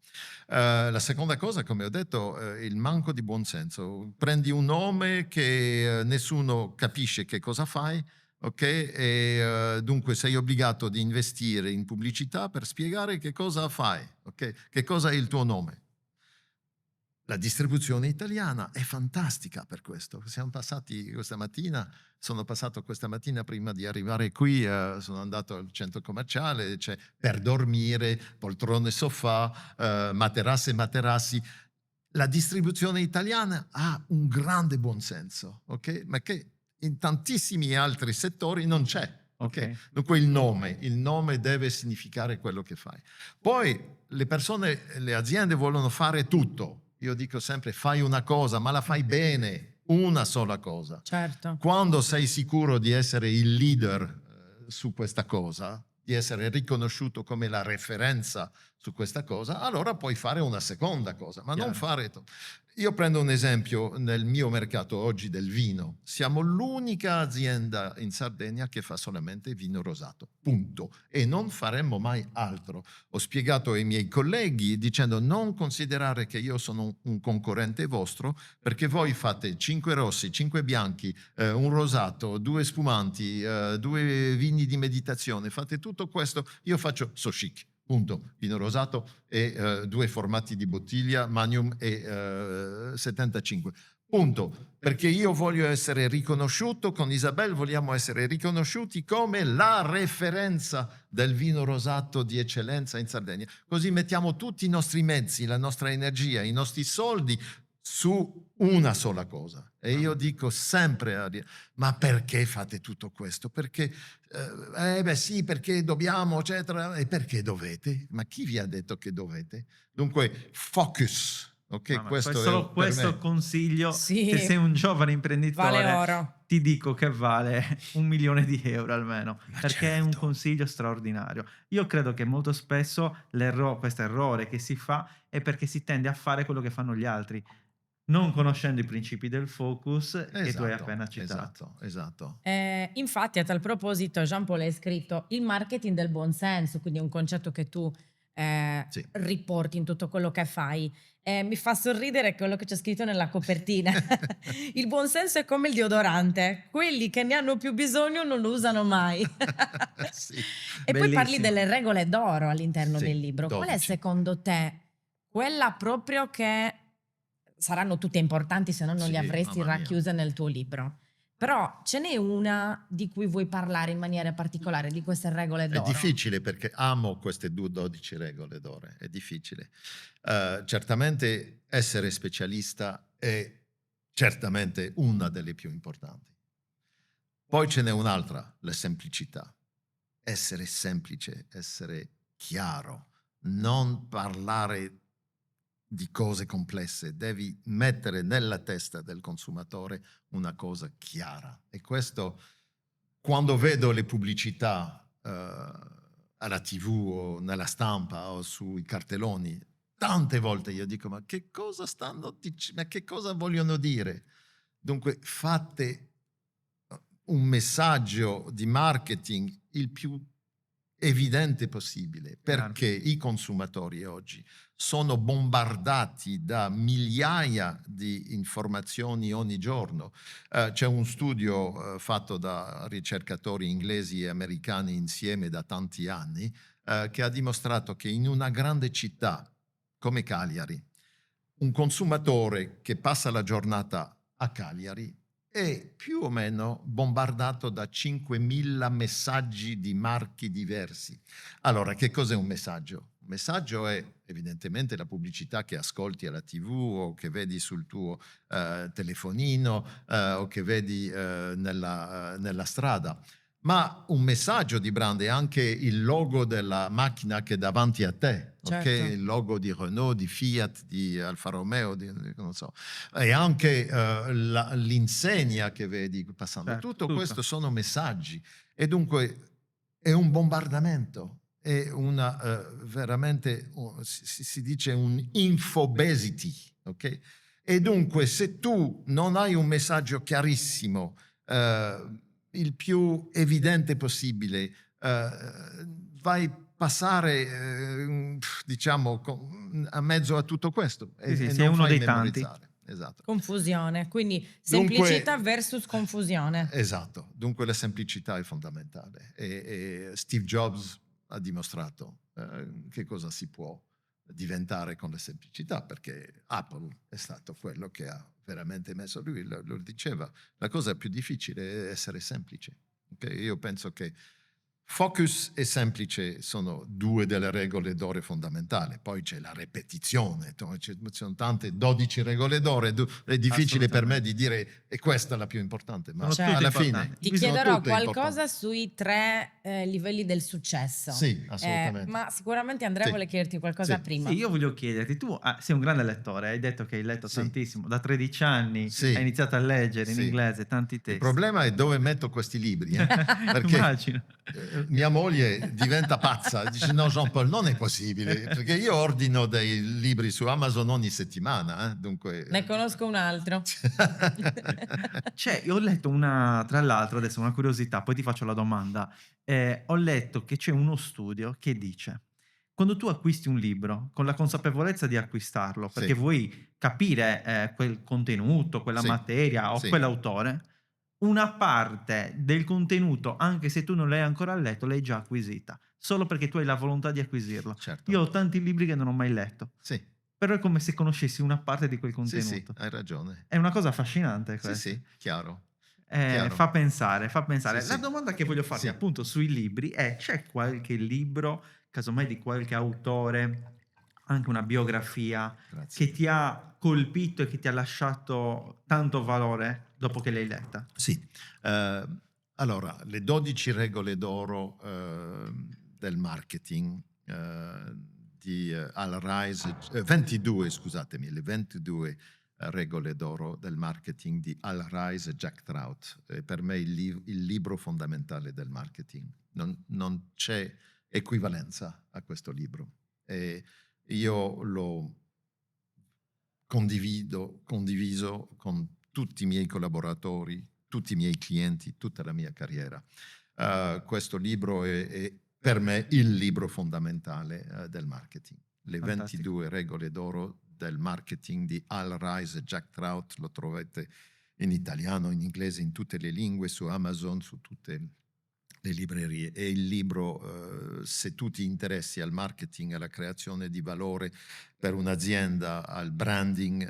Speaker 3: La seconda cosa, come ho detto, il manco di buonsenso. Prendi un nome che nessuno capisce che cosa fai, ok? E dunque sei obbligato di investire in pubblicità per spiegare che cosa fai, ok? Che cosa è il tuo nome. La distribuzione italiana è fantastica per questo. Sono passato questa mattina prima di arrivare qui, sono andato al centro commerciale, c'è per dormire, poltrone sofà, materassi. La distribuzione italiana ha un grande buonsenso, ok? Ma che in tantissimi altri settori non c'è. Okay?
Speaker 1: Ok.
Speaker 3: Dunque il nome deve significare quello che fai. Poi le aziende vogliono fare tutto. Io dico sempre fai una cosa, ma la fai bene, una sola cosa.
Speaker 2: Certo.
Speaker 3: Quando sei sicuro di essere il leader su questa cosa, di essere riconosciuto come la referenza su questa cosa, allora puoi fare una seconda cosa, ma non
Speaker 1: Chiaro.
Speaker 3: fare... Io prendo un esempio nel mio mercato oggi del vino. Siamo l'unica azienda in Sardegna che fa solamente vino rosato, punto. E non faremmo mai altro. Ho spiegato ai miei colleghi dicendo non considerare che io sono un concorrente vostro perché voi fate 5 rossi, 5 bianchi, un rosato, 2 spumanti, 2 vini di meditazione, fate tutto questo, io faccio So Chic. Punto, vino rosato e 2 formati di bottiglia, Magnum e 75. Punto, perché io voglio essere riconosciuto, con Isabel vogliamo essere riconosciuti come la referenza del vino rosato di eccellenza in Sardegna. Così mettiamo tutti i nostri mezzi, la nostra energia, i nostri soldi su una sola cosa. E io dico sempre, ma perché fate tutto questo? Perché, sì, perché dobbiamo, eccetera. E perché dovete? Ma chi vi ha detto che dovete? Dunque, focus. Ok,
Speaker 1: Solo
Speaker 3: per
Speaker 1: questo
Speaker 3: me.
Speaker 1: consiglio,
Speaker 2: Sì.
Speaker 1: se sei un giovane
Speaker 2: Vale
Speaker 1: imprenditore,
Speaker 2: oro.
Speaker 1: ti dico che vale 1 milione di euro almeno,
Speaker 3: Ma
Speaker 1: perché è un
Speaker 3: certo.
Speaker 1: consiglio straordinario. Io credo che molto spesso questo errore che si fa è perché si tende a fare quello che fanno gli altri. non conoscendo i principi del focus che tu hai
Speaker 3: Esatto,
Speaker 1: appena citato.
Speaker 3: esatto.
Speaker 2: Infatti, a tal proposito, Jean-Paul hai scritto il marketing del buon senso, quindi è un concetto che tu
Speaker 3: Sì.
Speaker 2: riporti in tutto quello che fai. Mi fa sorridere quello che c'è scritto nella copertina. Il buon senso è come il deodorante, quelli che ne hanno più bisogno non lo usano mai.
Speaker 3: Sì.
Speaker 2: E poi parli
Speaker 1: Bellissimo.
Speaker 2: delle regole d'oro all'interno
Speaker 3: Sì,
Speaker 2: del libro. Qual è
Speaker 3: 12.
Speaker 2: secondo te quella proprio che saranno tutte importanti, se no non
Speaker 3: Sì,
Speaker 2: le avresti
Speaker 3: mamma mia.
Speaker 2: racchiuse nel tuo libro? Però ce n'è una di cui vuoi parlare in maniera particolare, di queste regole
Speaker 3: È
Speaker 2: d'oro?
Speaker 3: difficile perché amo queste 12 regole d'oro, è difficile. Certamente essere specialista è certamente una delle più importanti. Poi ce n'è un'altra, la semplicità. Essere semplice, essere chiaro, non parlare di cose complesse, devi mettere nella testa del consumatore una cosa chiara. E questo, quando vedo le pubblicità alla TV o nella stampa o sui cartelloni, tante volte io dico, ma che cosa stanno dicendo? Ma che cosa vogliono dire? Dunque, fate un messaggio di marketing il più evidente possibile,
Speaker 1: Chiaro.
Speaker 3: perché i consumatori oggi sono bombardati da migliaia di informazioni ogni giorno. C'è un studio fatto da ricercatori inglesi e americani insieme da tanti anni che ha dimostrato che in una grande città come Cagliari, un consumatore che passa la giornata a Cagliari è più o meno bombardato da 5.000 messaggi di marchi diversi. Allora, che cos'è un messaggio? Un messaggio è evidentemente la pubblicità che ascolti alla TV o che vedi sul tuo telefonino o che vedi nella strada. Ma un messaggio di brand è anche il logo della macchina che è davanti a te,
Speaker 2: Certo.
Speaker 3: ok? Il logo di Renault, di Fiat, di Alfa Romeo, non so. E anche l'insegna che vedi passando.
Speaker 1: Certo,
Speaker 3: Tutto
Speaker 1: tutto.
Speaker 3: questo sono messaggi e dunque è un bombardamento, è una veramente, si dice un infobesity, ok? E dunque se tu non hai un messaggio chiarissimo, il più evidente possibile, vai passare, diciamo, a mezzo a tutto questo
Speaker 1: Sì, sì,
Speaker 3: e
Speaker 1: sei
Speaker 3: non
Speaker 1: uno
Speaker 3: fai
Speaker 1: dei tanti.
Speaker 3: memorizzare. Esatto.
Speaker 2: Confusione, quindi
Speaker 3: Dunque,
Speaker 2: semplicità versus confusione.
Speaker 3: esatto, dunque la semplicità è fondamentale e Steve Jobs ha dimostrato che cosa si può diventare con la semplicità, perché Apple è stato quello che ha veramente messo, lui lo diceva, la cosa più difficile è essere semplice. Okay? Io penso che focus e semplice sono due delle regole d'oro fondamentali, poi c'è la ripetizione, ci sono tante 12 regole d'oro, è difficile per me di dire e questa è la più importante, ma
Speaker 1: Sono
Speaker 2: Certo.
Speaker 1: tutte
Speaker 3: alla
Speaker 1: importanti.
Speaker 3: fine
Speaker 2: Ti
Speaker 3: sono
Speaker 2: chiederò
Speaker 3: tutte
Speaker 2: qualcosa
Speaker 3: importanti.
Speaker 2: sui 3 livelli del successo.
Speaker 3: Sì, assolutamente.
Speaker 2: Ma sicuramente Andrea
Speaker 3: Sì.
Speaker 2: vuole chiederti qualcosa
Speaker 3: Sì.
Speaker 2: prima.
Speaker 1: Sì, io voglio chiederti, tu sei un grande lettore, hai detto che hai letto
Speaker 3: Sì.
Speaker 1: tantissimo, da 13 anni
Speaker 3: Sì.
Speaker 1: hai iniziato a leggere in
Speaker 3: Sì.
Speaker 1: inglese tanti
Speaker 3: Il
Speaker 1: testi.
Speaker 3: problema è dove metto questi libri, perché
Speaker 1: Immagino.
Speaker 3: mia moglie diventa pazza, dice no Jean-Paul non è possibile, perché io ordino dei libri su Amazon ogni settimana, dunque...
Speaker 2: Ne conosco un altro.
Speaker 1: Io ho letto tra l'altro, adesso una curiosità, poi ti faccio la domanda. Ho letto che c'è uno studio che dice: quando tu acquisti un libro con la consapevolezza di acquistarlo, perché
Speaker 3: Sì.
Speaker 1: vuoi capire quel contenuto, quella
Speaker 3: Sì.
Speaker 1: materia o
Speaker 3: Sì.
Speaker 1: quell'autore, una parte del contenuto, anche se tu non l'hai ancora letto, l'hai già acquisita, solo perché tu hai la volontà di acquisirlo.
Speaker 3: Certo.
Speaker 1: Io ho tanti libri che non ho mai letto,
Speaker 3: Sì.
Speaker 1: però è come se conoscessi una parte di quel
Speaker 3: Sì,
Speaker 1: contenuto.
Speaker 3: hai ragione.
Speaker 1: È una cosa affascinante
Speaker 3: Sì,
Speaker 1: questa.
Speaker 3: sì, chiaro. Chiaro.
Speaker 1: Fa pensare, fa pensare.
Speaker 3: Sì,
Speaker 1: La
Speaker 3: sì.
Speaker 1: domanda che voglio farti
Speaker 3: Sì.
Speaker 1: appunto sui libri è: c'è qualche libro, casomai di qualche autore, anche una biografia,
Speaker 3: Grazie.
Speaker 1: che ti ha colpito e che ti ha lasciato tanto valore dopo che l'hai letta?
Speaker 3: Sì. Allora, le 12 regole d'oro del marketing di Al Rise, 22, scusatemi, le 22 regole d'oro del marketing di Al Rise e Jack Trout. Per me il libro fondamentale del marketing. Non c'è equivalenza a questo libro. E io condiviso con tutti i miei collaboratori, tutti i miei clienti, tutta la mia carriera. Questo libro è per me il libro fondamentale del marketing. Le
Speaker 1: Fantastico.
Speaker 3: 22 regole d'oro del marketing di Al Ries e Jack Trout, lo trovate in italiano, in inglese, in tutte le lingue, su Amazon, su tutte le librerie. È il libro, se tu ti interessi al marketing, alla creazione di valore per un'azienda, al branding,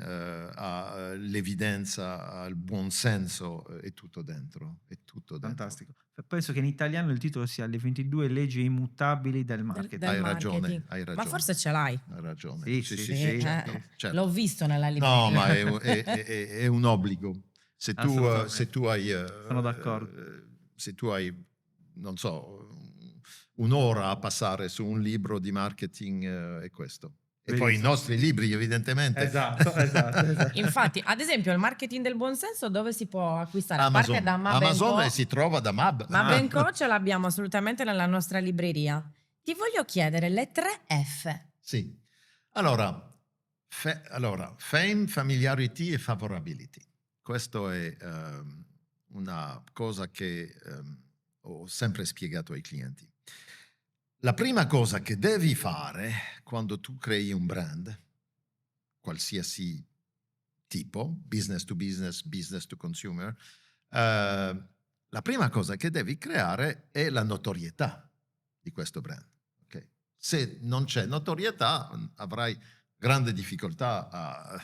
Speaker 3: all'evidenza, al buon senso, è tutto dentro, è tutto dentro.
Speaker 1: Fantastico. Penso che in italiano il titolo sia Le 22 leggi immutabili del marketing.
Speaker 2: Del
Speaker 3: Hai ragione,
Speaker 2: marketing.
Speaker 3: hai
Speaker 2: Ma
Speaker 3: ragione.
Speaker 2: forse ce l'hai.
Speaker 3: Hai ragione.
Speaker 1: Sì,
Speaker 3: Sì,
Speaker 1: sì,
Speaker 3: sì,
Speaker 1: sì,
Speaker 3: sì, certo, certo.
Speaker 2: L'ho visto nella
Speaker 3: No,
Speaker 2: libreria.
Speaker 3: ma è un obbligo. Se
Speaker 1: Assolutamente.
Speaker 3: tu hai,
Speaker 1: Sono d'accordo.
Speaker 3: se tu hai, non so, un'ora a passare su un libro di marketing, è questo. E poi i
Speaker 1: Verissimo.
Speaker 3: nostri libri, evidentemente.
Speaker 1: Esatto.
Speaker 2: Infatti, ad esempio, il marketing del buonsenso dove si può acquistare? A
Speaker 3: Amazon,
Speaker 2: parte da
Speaker 3: Amazon
Speaker 2: Mabenco,
Speaker 3: si trova da Mab.
Speaker 2: ma Benco ce l'abbiamo assolutamente nella nostra libreria. Ti voglio chiedere le 3 F.
Speaker 3: Sì. Allora, fame, familiarity e favorability. Questo è una cosa che ho sempre spiegato ai clienti. La prima cosa che devi fare quando tu crei un brand, qualsiasi tipo, business to business, business to consumer, la prima cosa che devi creare è la notorietà di questo brand. Okay? Se non c'è notorietà, avrai grande difficoltà a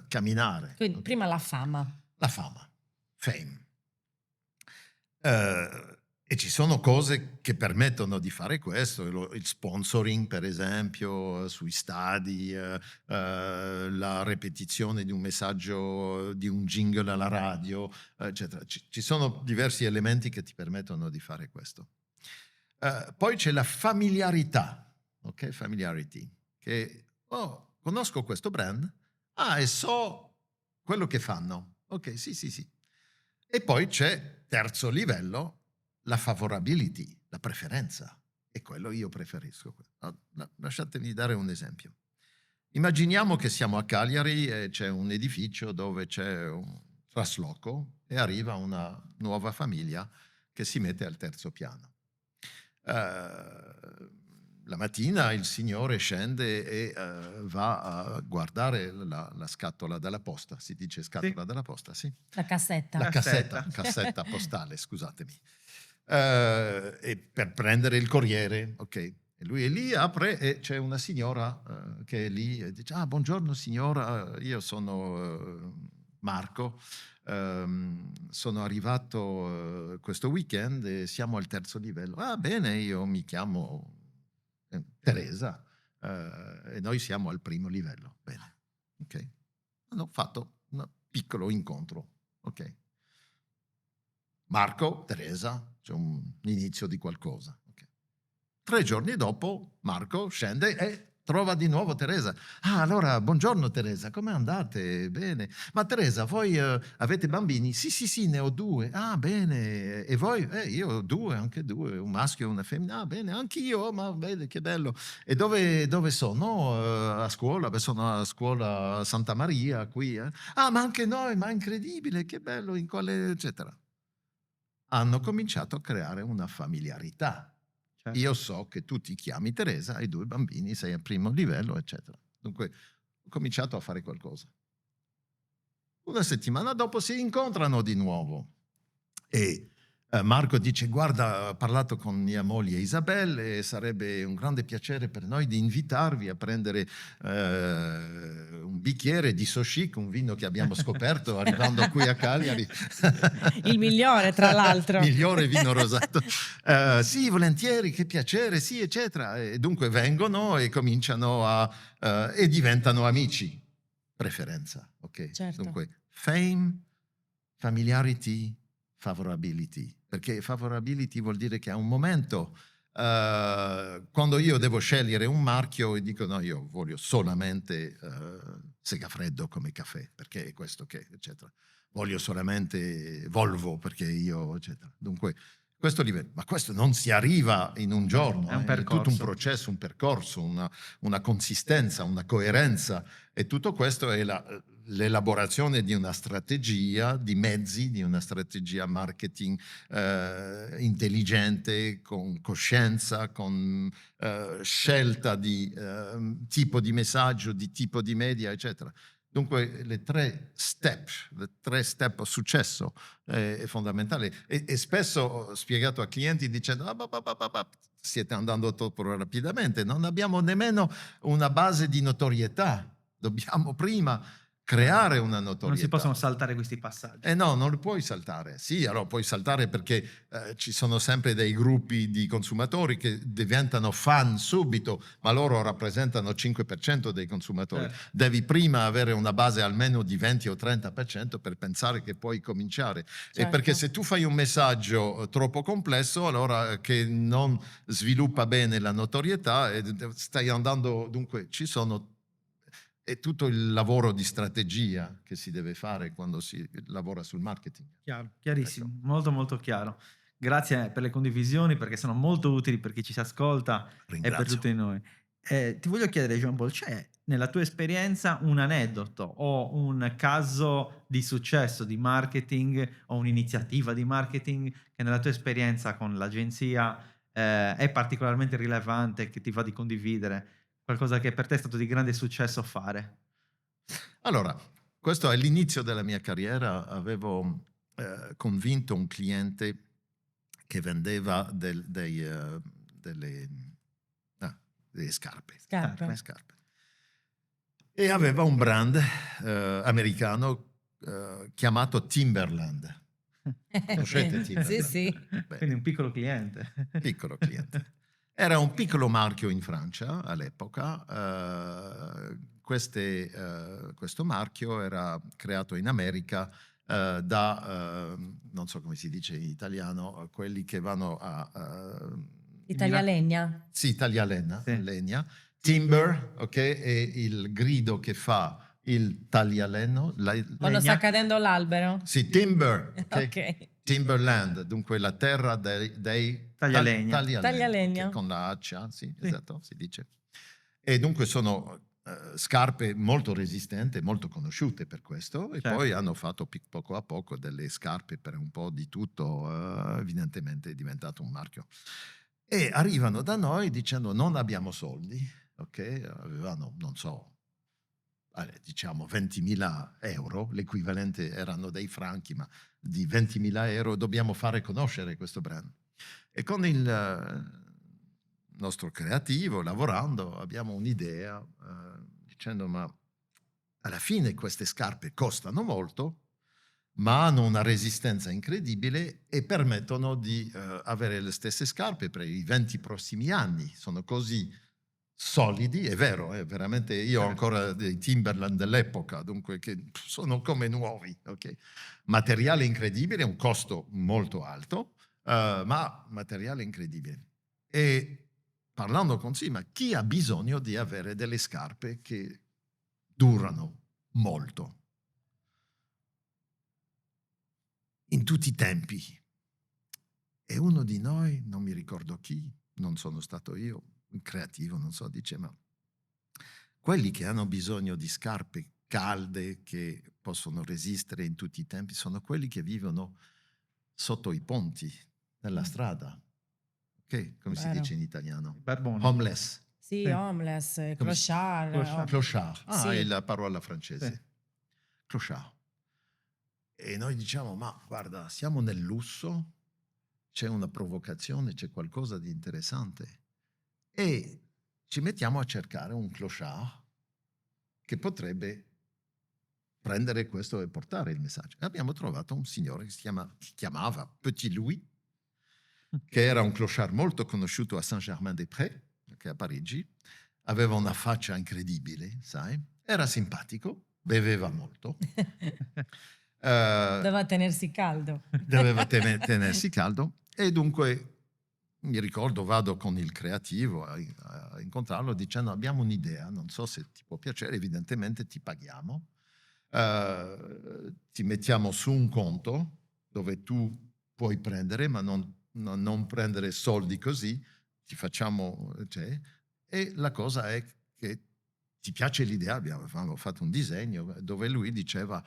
Speaker 3: camminare.
Speaker 2: Quindi
Speaker 3: Okay?
Speaker 2: prima la fama.
Speaker 3: La fama, fame. E ci sono cose che permettono di fare questo, il sponsoring per esempio sui stadi, la ripetizione di un messaggio, di un jingle alla radio, eccetera. Ci sono diversi elementi che ti permettono di fare questo. Poi c'è la familiarità, ok? Familiarity, che conosco questo brand, e so quello che fanno. Ok, sì. E poi c'è, terzo livello, la favorability, la preferenza. E quello io preferisco. Lasciatemi dare un esempio. Immaginiamo che siamo a Cagliari e c'è un edificio dove c'è un trasloco e arriva una nuova famiglia che si mette al terzo piano. La mattina il signore scende e va a guardare la scatola della posta. Si dice scatola
Speaker 1: Sì.
Speaker 3: della posta, sì?
Speaker 2: La cassetta.
Speaker 3: La cassetta postale, scusatemi. E per prendere il corriere, ok. E lui è lì, apre e c'è una signora che è lì e dice: buongiorno signora, io sono Marco, sono arrivato questo weekend e siamo al terzo livello. Bene, io mi chiamo Teresa e noi siamo al primo livello. Bene, ok. Hanno fatto un piccolo incontro, ok. Marco, Teresa, c'è un inizio di qualcosa. Okay. 3 giorni dopo Marco scende e trova di nuovo Teresa. Allora, buongiorno Teresa, come andate? Bene. Ma Teresa, voi avete bambini? Sì, ne ho 2. Bene. E voi? Io ho 2, anche 2, un maschio e una femmina. Bene, anch'io, ma vedi che bello. E dove sono? A scuola? Beh, sono a scuola Santa Maria, qui. Ma anche noi, ma incredibile, che bello, in quale, eccetera. Hanno cominciato a creare una familiarità.
Speaker 1: Certo.
Speaker 3: Io so che tu ti chiami Teresa, hai 2 bambini, sei al primo livello, eccetera. Dunque, ho cominciato a fare qualcosa. Una settimana dopo si incontrano di nuovo e Marco dice: guarda, ho parlato con mia moglie Isabelle e sarebbe un grande piacere per noi di invitarvi a prendere un bicchiere di Sochic, un vino che abbiamo scoperto arrivando qui a Cagliari.
Speaker 2: Il migliore, tra l'altro.
Speaker 3: Migliore vino rosato. Sì, volentieri, che piacere, sì, eccetera. E dunque vengono e cominciano e diventano amici. Preferenza, ok?
Speaker 2: Certo.
Speaker 3: Dunque, fame, familiarity, favorability. Perché favorability vuol dire che a un momento, quando io devo scegliere un marchio, e dico no, io voglio solamente Segafredo come caffè, perché è questo che, eccetera. Voglio solamente Volvo, perché io, eccetera. Dunque, questo livello. Ma questo non si arriva in un giorno,
Speaker 1: È un
Speaker 3: è tutto un
Speaker 1: percorso.
Speaker 3: processo, un percorso, una consistenza, una coerenza, e tutto questo è l'elaborazione di una strategia di mezzi, di una strategia marketing intelligente, con coscienza, con scelta di tipo di messaggio, di tipo di media, eccetera. Dunque le tre step a successo è fondamentale, e spesso ho spiegato a clienti dicendo siete andando troppo rapidamente, non abbiamo nemmeno una base di notorietà, dobbiamo prima creare una
Speaker 1: Non si possono
Speaker 3: notorietà.
Speaker 1: saltare questi passaggi.
Speaker 3: No, non li puoi saltare. Sì, allora puoi saltare perché ci sono sempre dei gruppi di consumatori che diventano fan subito, ma loro rappresentano il 5% dei consumatori.
Speaker 1: Certo.
Speaker 3: Devi prima avere una base almeno di 20 o 30% per pensare che puoi cominciare. E
Speaker 2: Certo.
Speaker 3: perché se tu fai un messaggio troppo complesso, allora che non sviluppa bene la notorietà, stai andando, dunque ci sono. È tutto il lavoro di strategia che si deve fare quando si lavora sul marketing.
Speaker 1: Chiaro, chiarissimo,
Speaker 3: Ecco.
Speaker 1: molto molto chiaro. Grazie per le condivisioni perché sono molto utili per chi ci si ascolta e per
Speaker 3: Ringrazio.
Speaker 1: tutti noi. Ti voglio chiedere, Jean Paul, c'è nella tua esperienza un aneddoto o un caso di successo di marketing o un'iniziativa di marketing che nella tua esperienza con l'agenzia è particolarmente rilevante, che ti va di condividere? Qualcosa che per te è stato di grande successo fare?
Speaker 3: Allora, questo è l'inizio della mia carriera. Avevo convinto un cliente che vendeva delle scarpe.
Speaker 2: Scarpe.
Speaker 3: Scarpe. E aveva un brand americano chiamato Timberland. Conoscete Timberland?
Speaker 2: Sì, sì.
Speaker 3: Bene.
Speaker 1: Quindi un piccolo cliente.
Speaker 3: Piccolo cliente. Era un piccolo marchio in Francia all'epoca. Questo marchio era creato in America da, non so come si dice in italiano, quelli che vanno a...
Speaker 2: Italia Legna.
Speaker 3: sì, taglialegna,
Speaker 1: Sì.
Speaker 3: legna. Timber, ok, è il grido che fa il taglialegno.
Speaker 2: Quando sta cadendo l'albero.
Speaker 3: Sì, timber, ok?
Speaker 2: Ok.
Speaker 3: Timberland, dunque la terra dei
Speaker 1: Taglialegna.
Speaker 2: Taglialegna.
Speaker 3: che con la H, sì,
Speaker 1: Sì.
Speaker 3: esatto, si dice. E dunque sono scarpe molto resistenti, molto conosciute per questo, e
Speaker 1: Certo.
Speaker 3: poi hanno fatto poco a poco delle scarpe per un po' di tutto, evidentemente è diventato un marchio. E arrivano da noi dicendo non abbiamo soldi, ok? Avevano, non so, diciamo 20.000 euro, l'equivalente erano dei franchi, ma di 20.000 euro dobbiamo fare conoscere questo brand. E con il nostro creativo, lavorando, abbiamo un'idea dicendo ma alla fine queste scarpe costano molto, ma hanno una resistenza incredibile e permettono di avere le stesse scarpe per i 20 prossimi anni. Sono così solidi, è vero, veramente io ho ancora dei Timberland dell'epoca, dunque che sono come nuovi, ok? Materiale incredibile, un costo molto alto, ma materiale incredibile. E parlando con Sima, chi ha bisogno di avere delle scarpe che durano molto? In tutti i tempi. E uno di noi, non mi ricordo chi, non sono stato io, un creativo, non so, dice, ma quelli che hanno bisogno di scarpe calde che possono resistere in tutti i tempi sono quelli che vivono sotto i ponti, nella strada. Ok? Come si
Speaker 2: Vero.
Speaker 3: dice in italiano?
Speaker 1: Barbone.
Speaker 3: Homeless.
Speaker 2: Sì,
Speaker 1: Sì.
Speaker 2: homeless,
Speaker 3: Come
Speaker 2: clochard.
Speaker 1: Clochard.
Speaker 3: Clochard. Ah,
Speaker 2: Sì.
Speaker 3: è la parola francese.
Speaker 1: Sì.
Speaker 3: Clochard. E noi diciamo, ma guarda, siamo nel lusso, c'è una provocazione, c'è qualcosa di interessante. E ci mettiamo a cercare un clochard che potrebbe prendere questo e portare il messaggio. E abbiamo trovato un signore che si chiamava Petit Louis, che era un clochard molto conosciuto a Saint-Germain-des-Prés, che è a Parigi. Aveva una faccia incredibile, sai? Era simpatico, beveva molto.
Speaker 2: Doveva tenersi caldo.
Speaker 3: Doveva tenersi caldo, e dunque mi ricordo vado con il creativo a incontrarlo dicendo abbiamo un'idea, non so se ti può piacere, evidentemente ti paghiamo, ti mettiamo su un conto dove tu puoi prendere ma non non prendere soldi così, ti facciamo... Cioè, e la cosa è che ti piace l'idea, avevamo fatto un disegno dove lui diceva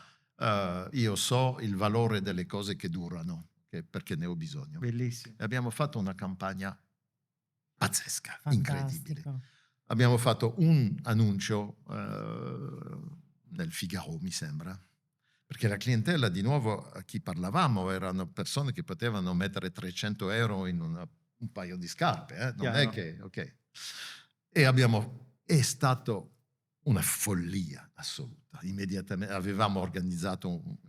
Speaker 3: io so il valore delle cose che durano, perché ne ho bisogno.
Speaker 1: Bellissimo.
Speaker 3: E abbiamo fatto una campagna pazzesca, incredibile.
Speaker 2: Fantastico.
Speaker 3: Abbiamo fatto un annuncio nel Figaro, mi sembra, perché la clientela, di nuovo, a chi parlavamo, erano persone che potevano mettere 300 euro in un paio di scarpe, non è
Speaker 1: Chiaro.
Speaker 3: che... ok. E è stato una follia assoluta. Immediatamente avevamo organizzato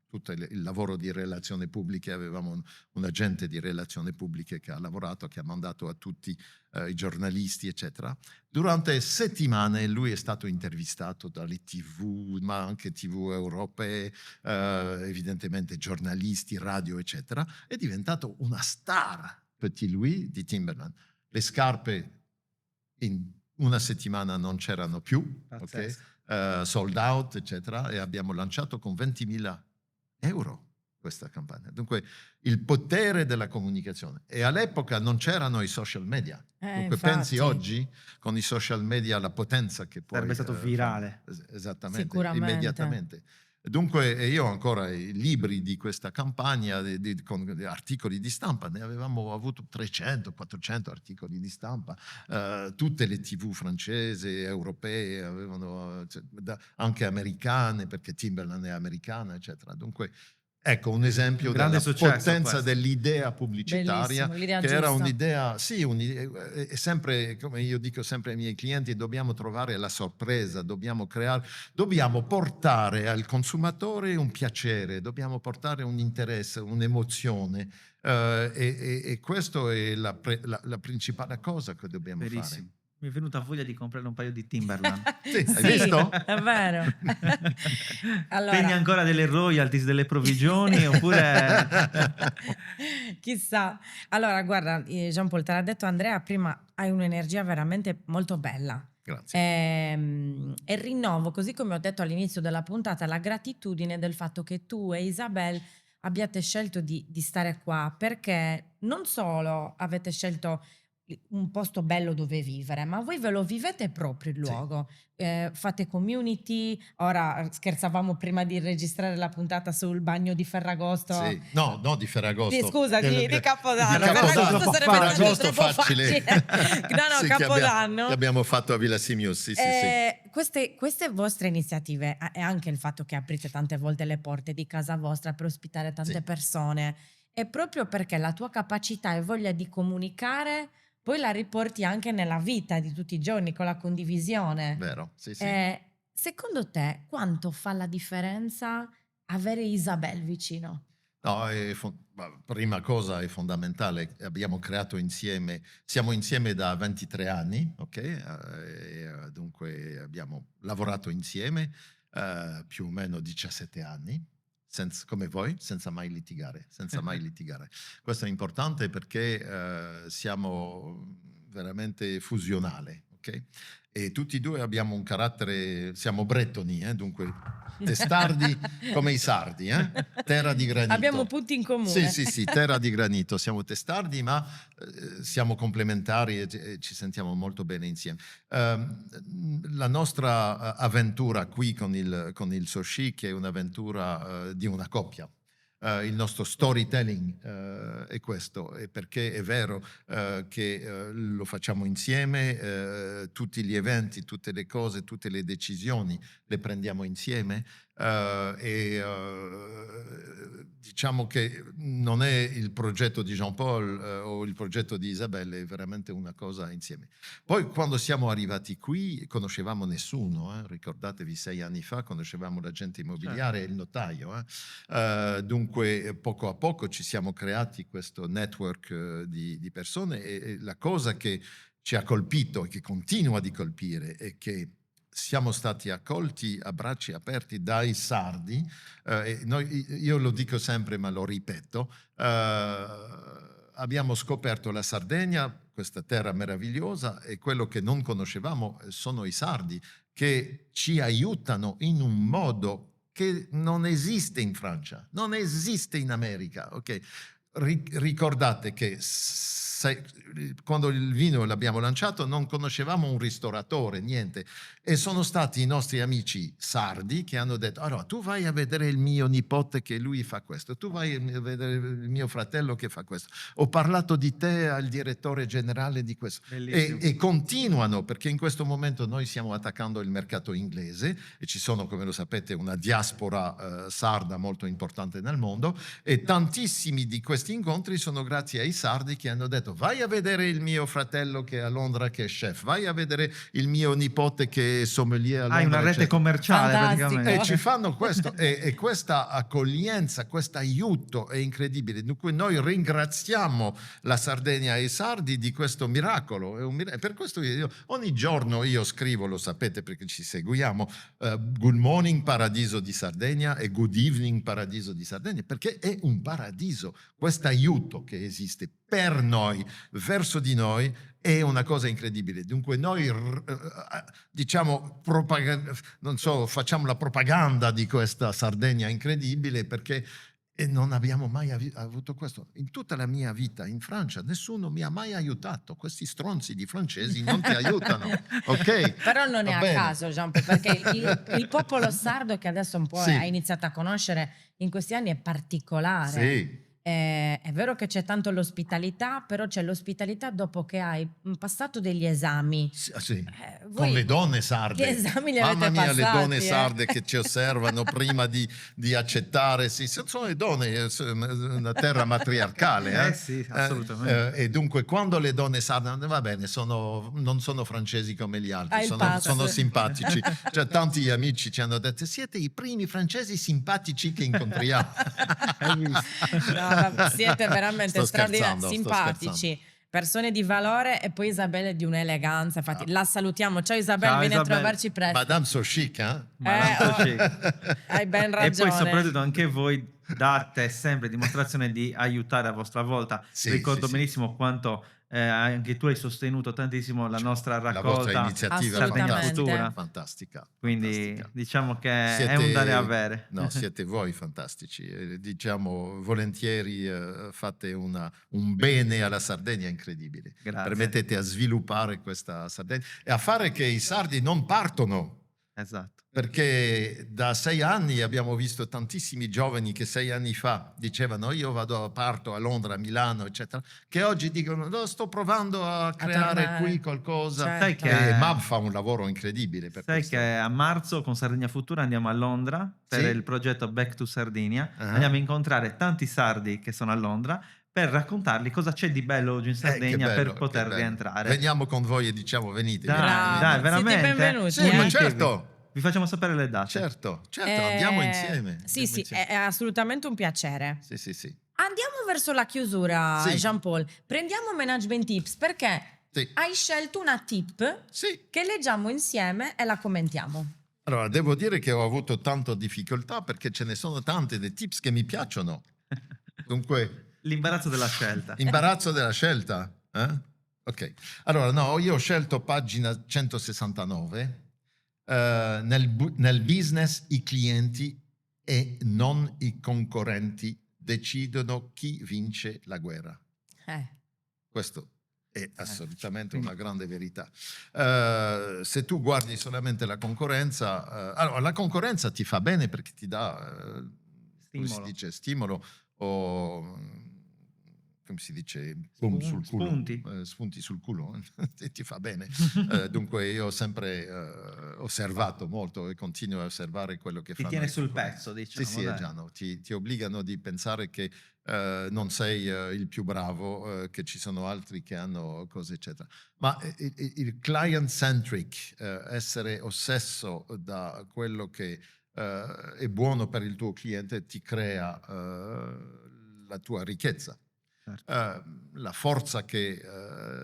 Speaker 3: tutto il lavoro di relazioni pubbliche, avevamo un agente di relazioni pubbliche che ha lavorato, che ha mandato a tutti i giornalisti, eccetera. Durante settimane lui è stato intervistato dalle TV, ma anche TV europee, evidentemente giornalisti, radio, eccetera. È diventato una star, Petit Louis, di Timberland. Le scarpe in una settimana non c'erano più, okay? Sold out, eccetera, e abbiamo lanciato con 20.000 euro questa campagna. Dunque il potere della comunicazione. E all'epoca non c'erano i social media. Dunque
Speaker 2: infatti.
Speaker 3: pensi oggi con i social media la potenza che puoi...
Speaker 1: Sarebbe stato virale.
Speaker 3: Esattamente,
Speaker 2: Sicuramente.
Speaker 3: immediatamente. Dunque io ho ancora i libri di questa campagna con articoli di stampa, ne avevamo avuto 300, 400 articoli di stampa, tutte le TV francesi, europee, avevano, anche americane, perché Timberland è americana, eccetera. Dunque ecco un esempio
Speaker 1: Un grande
Speaker 3: della
Speaker 1: successo
Speaker 3: potenza
Speaker 1: questo.
Speaker 3: dell'idea pubblicitaria,
Speaker 2: Bellissimo, l'idea
Speaker 3: che era
Speaker 2: giusta.
Speaker 3: un'idea, sì, è sempre, come io dico sempre ai miei clienti, dobbiamo trovare la sorpresa, dobbiamo portare al consumatore un piacere, dobbiamo portare un interesse, un'emozione, e questo è la principale cosa che dobbiamo
Speaker 1: Verissimo.
Speaker 3: fare.
Speaker 1: Mi è venuta voglia di comprare un paio di Timberland.
Speaker 3: Sì, hai visto?
Speaker 2: È vero. Allora,
Speaker 1: Pegni ancora delle royalties, delle provvigioni, oppure...
Speaker 2: chissà. Allora, guarda, Jean Paul, te l'ha detto Andrea prima, hai un'energia veramente molto bella.
Speaker 3: Grazie.
Speaker 2: E rinnovo, così come ho detto all'inizio della puntata, la gratitudine del fatto che tu e Isabel abbiate scelto di stare qua, perché non solo avete scelto un posto bello dove vivere, ma voi ve lo vivete proprio il luogo. Fate community. Ora scherzavamo prima di registrare la puntata sul bagno di Ferragosto.
Speaker 3: Sì. No, di Ferragosto.
Speaker 2: Scusa, di Capodanno.
Speaker 3: Di Capodanno.
Speaker 2: Ferragosto sarebbe
Speaker 3: Ferragosto
Speaker 2: troppo
Speaker 3: facile.
Speaker 2: No,
Speaker 3: Sì,
Speaker 2: Capodanno.
Speaker 3: che abbiamo fatto a Villa Simius, sì.
Speaker 2: Queste vostre iniziative e anche il fatto che aprite tante volte le porte di casa vostra per ospitare tante persone, è proprio perché la tua capacità e voglia di comunicare poi la riporti anche nella vita di tutti i giorni con la condivisione.
Speaker 3: Vero, sì.
Speaker 2: Secondo te quanto fa la differenza avere Isabel vicino?
Speaker 3: No, prima cosa è fondamentale, abbiamo creato insieme, siamo insieme da 23 anni, ok? Dunque abbiamo lavorato insieme più o meno 17 anni. Come voi, senza mai litigare. Questo è importante perché siamo veramente fusionali, ok? E tutti e due abbiamo un carattere, siamo bretoni, dunque testardi come i sardi, terra di granito.
Speaker 2: Abbiamo punti in comune.
Speaker 3: Sì, terra di granito, siamo testardi ma siamo complementari e ci sentiamo molto bene insieme. La nostra avventura qui con il Soci, che è un'avventura di una coppia. Il nostro storytelling è questo, è perché è vero che lo facciamo insieme, tutti gli eventi, tutte le cose, tutte le decisioni le prendiamo insieme, diciamo che non è il progetto di Jean-Paul o il progetto di Isabelle, è veramente una cosa insieme. Poi quando siamo arrivati qui conoscevamo nessuno, ricordatevi 6 anni fa conoscevamo l'agente immobiliare e il notaio, dunque poco a poco ci siamo creati questo network di persone e la cosa che ci ha colpito e che continua di colpire è che siamo stati accolti a bracci aperti dai sardi. Io lo dico sempre ma lo ripeto, abbiamo scoperto la Sardegna, questa terra meravigliosa, e quello che non conoscevamo sono i sardi, che ci aiutano in un modo che non esiste in Francia, non esiste in America, ok? ricordate che quando il vino l'abbiamo lanciato non conoscevamo un ristoratore, niente, e sono stati i nostri amici sardi che hanno detto: allora tu vai a vedere il mio nipote che lui fa questo, tu vai a vedere il mio fratello che fa questo, ho parlato di te al direttore generale di questo, e continuano, perché in questo momento noi stiamo attaccando il mercato inglese e ci sono, come lo sapete, una diaspora sarda molto importante nel mondo, e tantissimi di questi incontri sono grazie ai sardi che hanno detto: vai a vedere il mio fratello che è a Londra che è chef, vai a vedere il mio nipote che è sommelier a Londra.
Speaker 1: Hai una rete
Speaker 3: eccetera.
Speaker 1: commerciale
Speaker 2: Fantastico.
Speaker 1: praticamente.
Speaker 3: E ci fanno questo, e questa accoglienza, questo aiuto è incredibile. Dunque noi ringraziamo la Sardegna e i sardi di questo miracolo. È un miracolo. Per questo ogni giorno io scrivo, lo sapete perché ci seguiamo, Good morning Paradiso di Sardegna e Good evening Paradiso di Sardegna, perché è un paradiso. Questo aiuto che esiste per noi, verso di noi, è una cosa incredibile. Dunque noi diciamo non so, facciamo la propaganda di questa Sardegna incredibile, perché non abbiamo mai avuto questo. In tutta la mia vita in Francia nessuno mi ha mai aiutato. Questi stronzi di francesi non ti aiutano, ok?
Speaker 2: Però non è
Speaker 3: Va
Speaker 2: a
Speaker 3: bene.
Speaker 2: caso, Jean-Paul, perché il popolo sardo, che adesso un po'
Speaker 3: Sì.
Speaker 2: ha iniziato a conoscere in questi anni, è particolare.
Speaker 3: Sì.
Speaker 2: È vero che c'è tanto l'ospitalità, però c'è l'ospitalità dopo che hai passato degli esami.
Speaker 3: Sì.
Speaker 2: Voi
Speaker 3: Con le donne sarde.
Speaker 2: Che esami li
Speaker 3: Mamma
Speaker 2: avete
Speaker 3: mia,
Speaker 2: passati?
Speaker 3: le donne sarde che ci osservano prima di accettare. Sì, sono le donne, è una terra matriarcale.
Speaker 1: Sì, assolutamente.
Speaker 3: E dunque quando le donne sarde, va bene, non sono francesi come gli altri,
Speaker 2: Hai il pass.
Speaker 3: sono simpatici. Cioè, tanti amici ci hanno detto: siete i primi francesi simpatici che incontriamo.
Speaker 1: Hai visto?
Speaker 2: No, siete veramente
Speaker 3: Sto
Speaker 2: straordinari,
Speaker 3: scherzando, sto
Speaker 2: simpatici, persone di valore, e poi Isabella è di un'eleganza. Infatti, la salutiamo. Ciao Isabella,
Speaker 1: Ciao,
Speaker 2: vieni
Speaker 1: Isabella.
Speaker 2: a trovarci presto.
Speaker 3: Madame so chic, eh?
Speaker 2: Hai ben
Speaker 1: E poi
Speaker 2: ragione.
Speaker 1: soprattutto anche voi date sempre dimostrazione di aiutare a vostra volta.
Speaker 3: Sì,
Speaker 1: Ricordo
Speaker 3: sì, sì.
Speaker 1: benissimo quanto anche tu hai sostenuto tantissimo la nostra
Speaker 3: La vostra
Speaker 1: raccolta
Speaker 3: iniziativa
Speaker 2: Assolutamente.
Speaker 1: Sardegna Futura.
Speaker 3: fantastica.
Speaker 1: Quindi
Speaker 3: fantastica.
Speaker 1: diciamo che è un dare e avere.
Speaker 3: No, siete voi fantastici. Diciamo, volentieri fate un bene alla Sardegna incredibile.
Speaker 1: Grazie.
Speaker 3: Permettete a sviluppare questa Sardegna e a fare che i sardi non partono.
Speaker 1: Esatto.
Speaker 3: Perché da 6 anni abbiamo visto tantissimi giovani che 6 anni fa dicevano: io parto a Londra, a Milano, eccetera, che oggi dicono: no, sto provando a creare
Speaker 2: tornare.
Speaker 3: qui qualcosa.
Speaker 2: Certo.
Speaker 1: Sai che
Speaker 3: E MAB fa un lavoro incredibile per
Speaker 1: Sai
Speaker 3: questo.
Speaker 1: che a marzo con Sardegna Futura andiamo a Londra per
Speaker 3: Sì?
Speaker 1: il progetto Back to Sardinia.
Speaker 3: Ah.
Speaker 1: Andiamo a incontrare tanti sardi che sono a Londra per raccontargli cosa c'è di bello oggi in Sardegna
Speaker 3: che bello,
Speaker 1: per poter
Speaker 3: che bello.
Speaker 1: rientrare.
Speaker 3: Veniamo con voi e diciamo: venite.
Speaker 1: Dai,
Speaker 2: Bravo.
Speaker 1: dai,
Speaker 2: Siete
Speaker 1: veramente.
Speaker 2: benvenuti,
Speaker 3: Sì, ma
Speaker 2: eh?
Speaker 3: certo.
Speaker 1: Vi facciamo sapere le date.
Speaker 3: Certo, andiamo insieme.
Speaker 2: Sì,
Speaker 3: Andiamo
Speaker 2: sì,
Speaker 3: insieme.
Speaker 2: è assolutamente un piacere.
Speaker 3: Sì, sì, sì.
Speaker 2: Andiamo verso la chiusura,
Speaker 3: Sì.
Speaker 2: Jean-Paul. Prendiamo management tips, perché
Speaker 3: Sì.
Speaker 2: hai scelto una tip
Speaker 3: Sì.
Speaker 2: che leggiamo insieme e la commentiamo.
Speaker 3: Allora, devo dire che ho avuto tanta difficoltà perché ce ne sono tante dei tips che mi piacciono. Dunque,
Speaker 1: L'imbarazzo della scelta.
Speaker 3: imbarazzo della scelta. Ok. Allora, no, io ho scelto pagina 169. Nel business i clienti e non i concorrenti decidono chi vince la guerra. Questo è assolutamente una grande verità. Se tu guardi solamente la concorrenza, allora la concorrenza ti fa bene perché ti dà come si dice, stimolo o come si dice, boom sul culo, spunti sul culo, ti fa bene. Dunque io ho sempre osservato molto e continuo a osservare quello che fanno.
Speaker 1: Ti tiene sul pezzo, diciamo.
Speaker 3: Sì, Giano, ti obbligano di pensare che non sei il più bravo, che ci sono altri che hanno cose eccetera. Ma il client-centric, essere ossesso da quello che è buono per il tuo cliente, ti crea la tua ricchezza.
Speaker 1: Certo.
Speaker 3: La forza che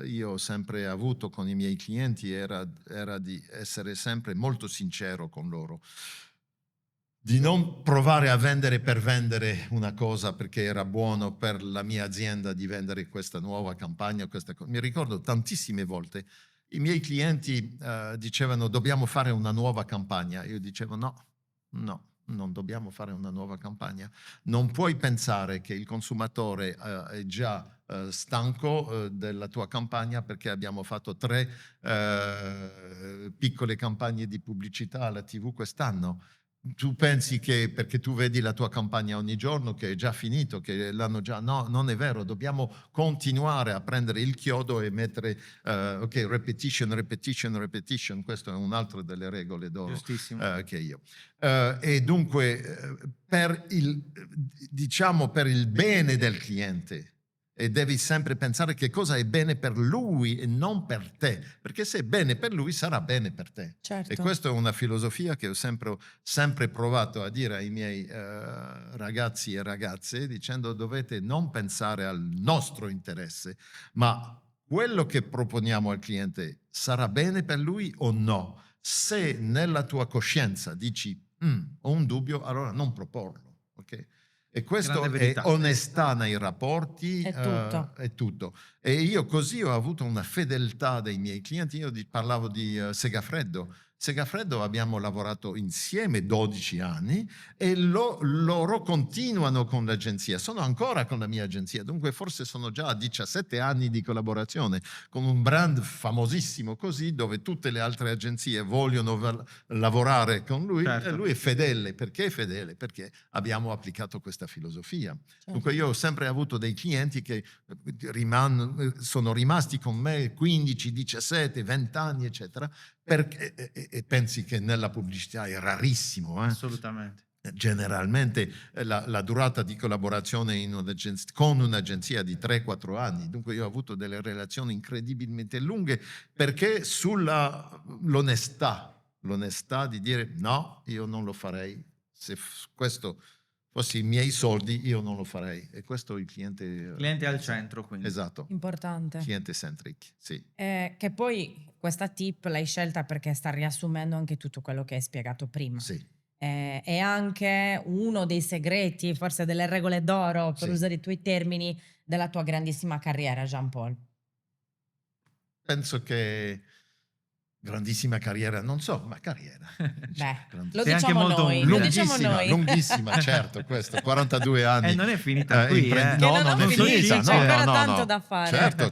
Speaker 3: io ho sempre avuto con i miei clienti era di essere sempre molto sincero con loro, di non provare a vendere per vendere una cosa perché era buono per la mia azienda di vendere questa nuova campagna, questa cosa. Mi ricordo tantissime volte i miei clienti dicevano: dobbiamo fare una nuova campagna. Io dicevo no, non dobbiamo fare una nuova campagna. Non puoi pensare che il consumatore è già stanco della tua campagna perché abbiamo fatto 3 piccole campagne di pubblicità alla TV quest'anno. Tu pensi che perché tu vedi la tua campagna ogni giorno che è già finito, che l'hanno già... No, non è vero, dobbiamo continuare a prendere il chiodo e mettere, ok, repetition, repetition, repetition, questo è un'altra delle regole d'oro
Speaker 1: Giustissimo.
Speaker 3: che io. E dunque, diciamo, per il bene del cliente, e devi sempre pensare che cosa è bene per lui e non per te, perché se è bene per lui sarà bene per te.
Speaker 2: Certo.
Speaker 3: E questa è una filosofia che ho sempre provato a dire ai miei ragazzi e ragazze, dicendo dovete non pensare al nostro interesse, ma quello che proponiamo al cliente sarà bene per lui o no? Se nella tua coscienza dici ho un dubbio, allora non proporlo, ok? E questo
Speaker 1: Grande
Speaker 3: è
Speaker 1: verità.
Speaker 3: onestà nei rapporti,
Speaker 2: È tutto.
Speaker 3: è tutto. E io così ho avuto una fedeltà dei miei clienti. Io parlavo di Segafreddo. Segafreddo abbiamo lavorato insieme 12 anni e loro continuano con l'agenzia, sono ancora con la mia agenzia, dunque forse sono già a 17 anni di collaborazione con un brand famosissimo così, dove tutte le altre agenzie vogliono lavorare con lui e
Speaker 1: Certo.
Speaker 3: lui è fedele. Perché è fedele? Perché abbiamo applicato questa filosofia. Dunque io ho sempre avuto dei clienti che sono rimasti con me 15, 17, 20 anni, eccetera, e pensi che nella pubblicità è rarissimo.
Speaker 1: Assolutamente.
Speaker 3: Generalmente la durata di collaborazione con un'agenzia di 3-4 anni, dunque io ho avuto delle relazioni incredibilmente lunghe perché l'onestà di dire no, io non lo farei, se questo fossi i miei soldi io non lo farei, e questo il cliente...
Speaker 1: Cliente al centro, quindi.
Speaker 3: Esatto,
Speaker 2: Importante.
Speaker 3: cliente centric, sì.
Speaker 2: Che poi questa tip l'hai scelta perché sta riassumendo anche tutto quello che hai spiegato prima.
Speaker 3: Sì.
Speaker 2: È anche uno dei segreti, forse delle regole d'oro, per
Speaker 3: Sì.
Speaker 2: usare i tuoi termini, della tua grandissima carriera, Jean-Paul.
Speaker 3: Penso che grandissima carriera, non so, ma carriera.
Speaker 2: Beh,
Speaker 3: grandissima.
Speaker 2: lo
Speaker 1: Sei anche
Speaker 2: diciamo
Speaker 1: molto
Speaker 2: noi,
Speaker 1: umile.
Speaker 2: lo diciamo noi.
Speaker 3: Lunghissima, certo, questo, 42 anni.
Speaker 1: E non è finita qui,
Speaker 2: Che
Speaker 3: No,
Speaker 2: non
Speaker 3: non
Speaker 2: ho
Speaker 3: è
Speaker 2: finito,
Speaker 3: finita,
Speaker 2: c'è ancora
Speaker 3: no.
Speaker 2: tanto da fare.
Speaker 3: Certo,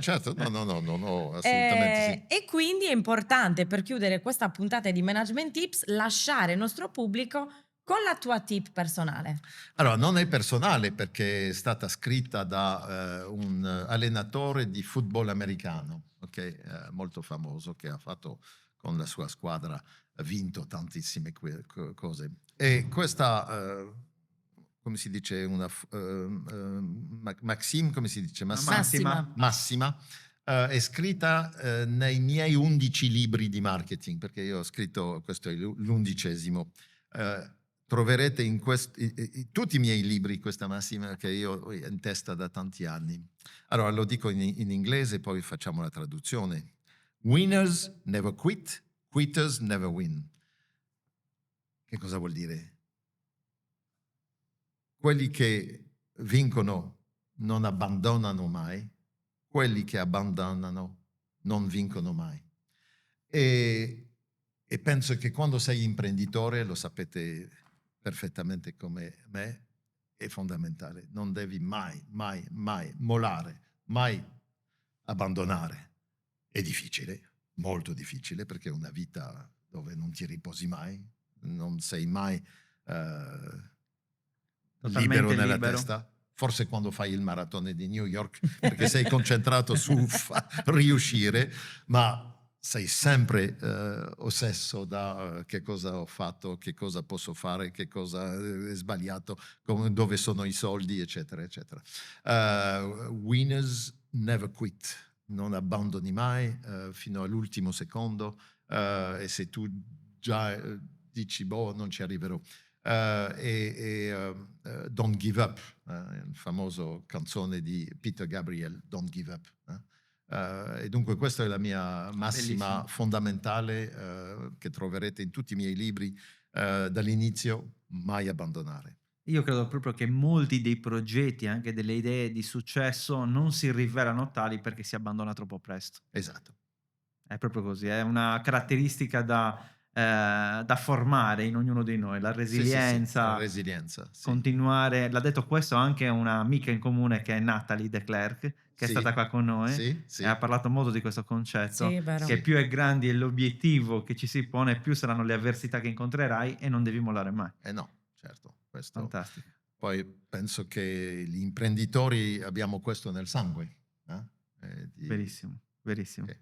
Speaker 3: no, assolutamente sì.
Speaker 2: E quindi è importante, per chiudere questa puntata di Management Tips, lasciare il nostro pubblico con la tua tip personale.
Speaker 3: Allora, non è personale perché è stata scritta da un allenatore di football americano, ok, molto famoso, che ha fatto con la sua squadra, ha vinto tantissime cose. E questa, come si dice, Maxime, come si dice?
Speaker 1: Massima.
Speaker 3: Massima, è scritta nei miei 11 libri di marketing, perché io ho scritto, questo è l'11°. Troverete in tutti i miei libri questa massima che io ho in testa da tanti anni. Allora lo dico in inglese, poi facciamo la traduzione. Winners never quit, quitters never win. Che cosa vuol dire? Quelli che vincono non abbandonano mai, quelli che abbandonano non vincono mai. E penso che quando sei imprenditore, lo sapete perfettamente come me, è fondamentale. Non devi mai mollare, mai abbandonare. È difficile, molto difficile, perché è una vita dove non ti riposi mai, non sei mai libero nella testa. Forse quando fai il maratone di New York, perché sei concentrato su riuscire, ma sei sempre ossesso da che cosa ho fatto, che cosa posso fare, che cosa è sbagliato, dove sono i soldi, eccetera, eccetera. Winners never quit, non abbandoni mai fino all'ultimo secondo, e se tu già dici, boh, non ci arriverò. Don't Give Up, il famoso canzone di Peter Gabriel, Don't Give Up. E dunque questa è la mia massima
Speaker 1: Bellissimo.
Speaker 3: fondamentale che troverete in tutti i miei libri dall'inizio, mai abbandonare.
Speaker 1: Io credo proprio che molti dei progetti, anche delle idee di successo, non si rivelano tali perché si abbandona troppo presto.
Speaker 3: Esatto.
Speaker 1: È proprio così, è una caratteristica da da formare in ognuno di noi, la
Speaker 3: Sì, sì, sì,
Speaker 1: resilienza,
Speaker 3: la resilienza, sì.
Speaker 1: continuare. L'ha detto questo anche un'amica in comune che è Natalie De Klerk, che è
Speaker 3: Sì,
Speaker 1: stata qua con noi
Speaker 3: sì, sì,
Speaker 1: e ha parlato molto di questo concetto,
Speaker 2: Sì, vero.
Speaker 1: che
Speaker 3: sì.
Speaker 1: più è grande l'obiettivo che ci si pone, più saranno le avversità che incontrerai e non devi mollare mai.
Speaker 3: No, certo, questo.
Speaker 1: Fantastico.
Speaker 3: Poi penso che gli imprenditori abbiamo questo nel sangue.
Speaker 1: Verissimo, verissimo.
Speaker 3: Ok.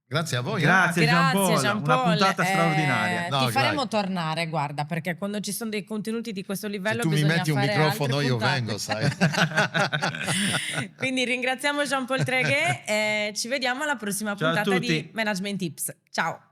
Speaker 3: Grazie a voi.
Speaker 1: Grazie Jean
Speaker 2: Grazie
Speaker 1: Paul,
Speaker 2: Jean
Speaker 1: una
Speaker 2: Paul.
Speaker 1: puntata straordinaria.
Speaker 3: No,
Speaker 2: Ti faremo
Speaker 3: vai.
Speaker 2: tornare, guarda, perché quando ci sono dei contenuti di questo
Speaker 3: Se
Speaker 2: livello
Speaker 3: tu mi
Speaker 2: bisogna
Speaker 3: metti un
Speaker 2: fare
Speaker 3: microfono
Speaker 2: altre
Speaker 3: io
Speaker 2: puntate.
Speaker 3: vengo, sai.
Speaker 2: Quindi ringraziamo Jean Paul Treghe e ci vediamo alla prossima
Speaker 1: Ciao a
Speaker 2: puntata di
Speaker 1: tutti.
Speaker 2: Management Tips. Ciao!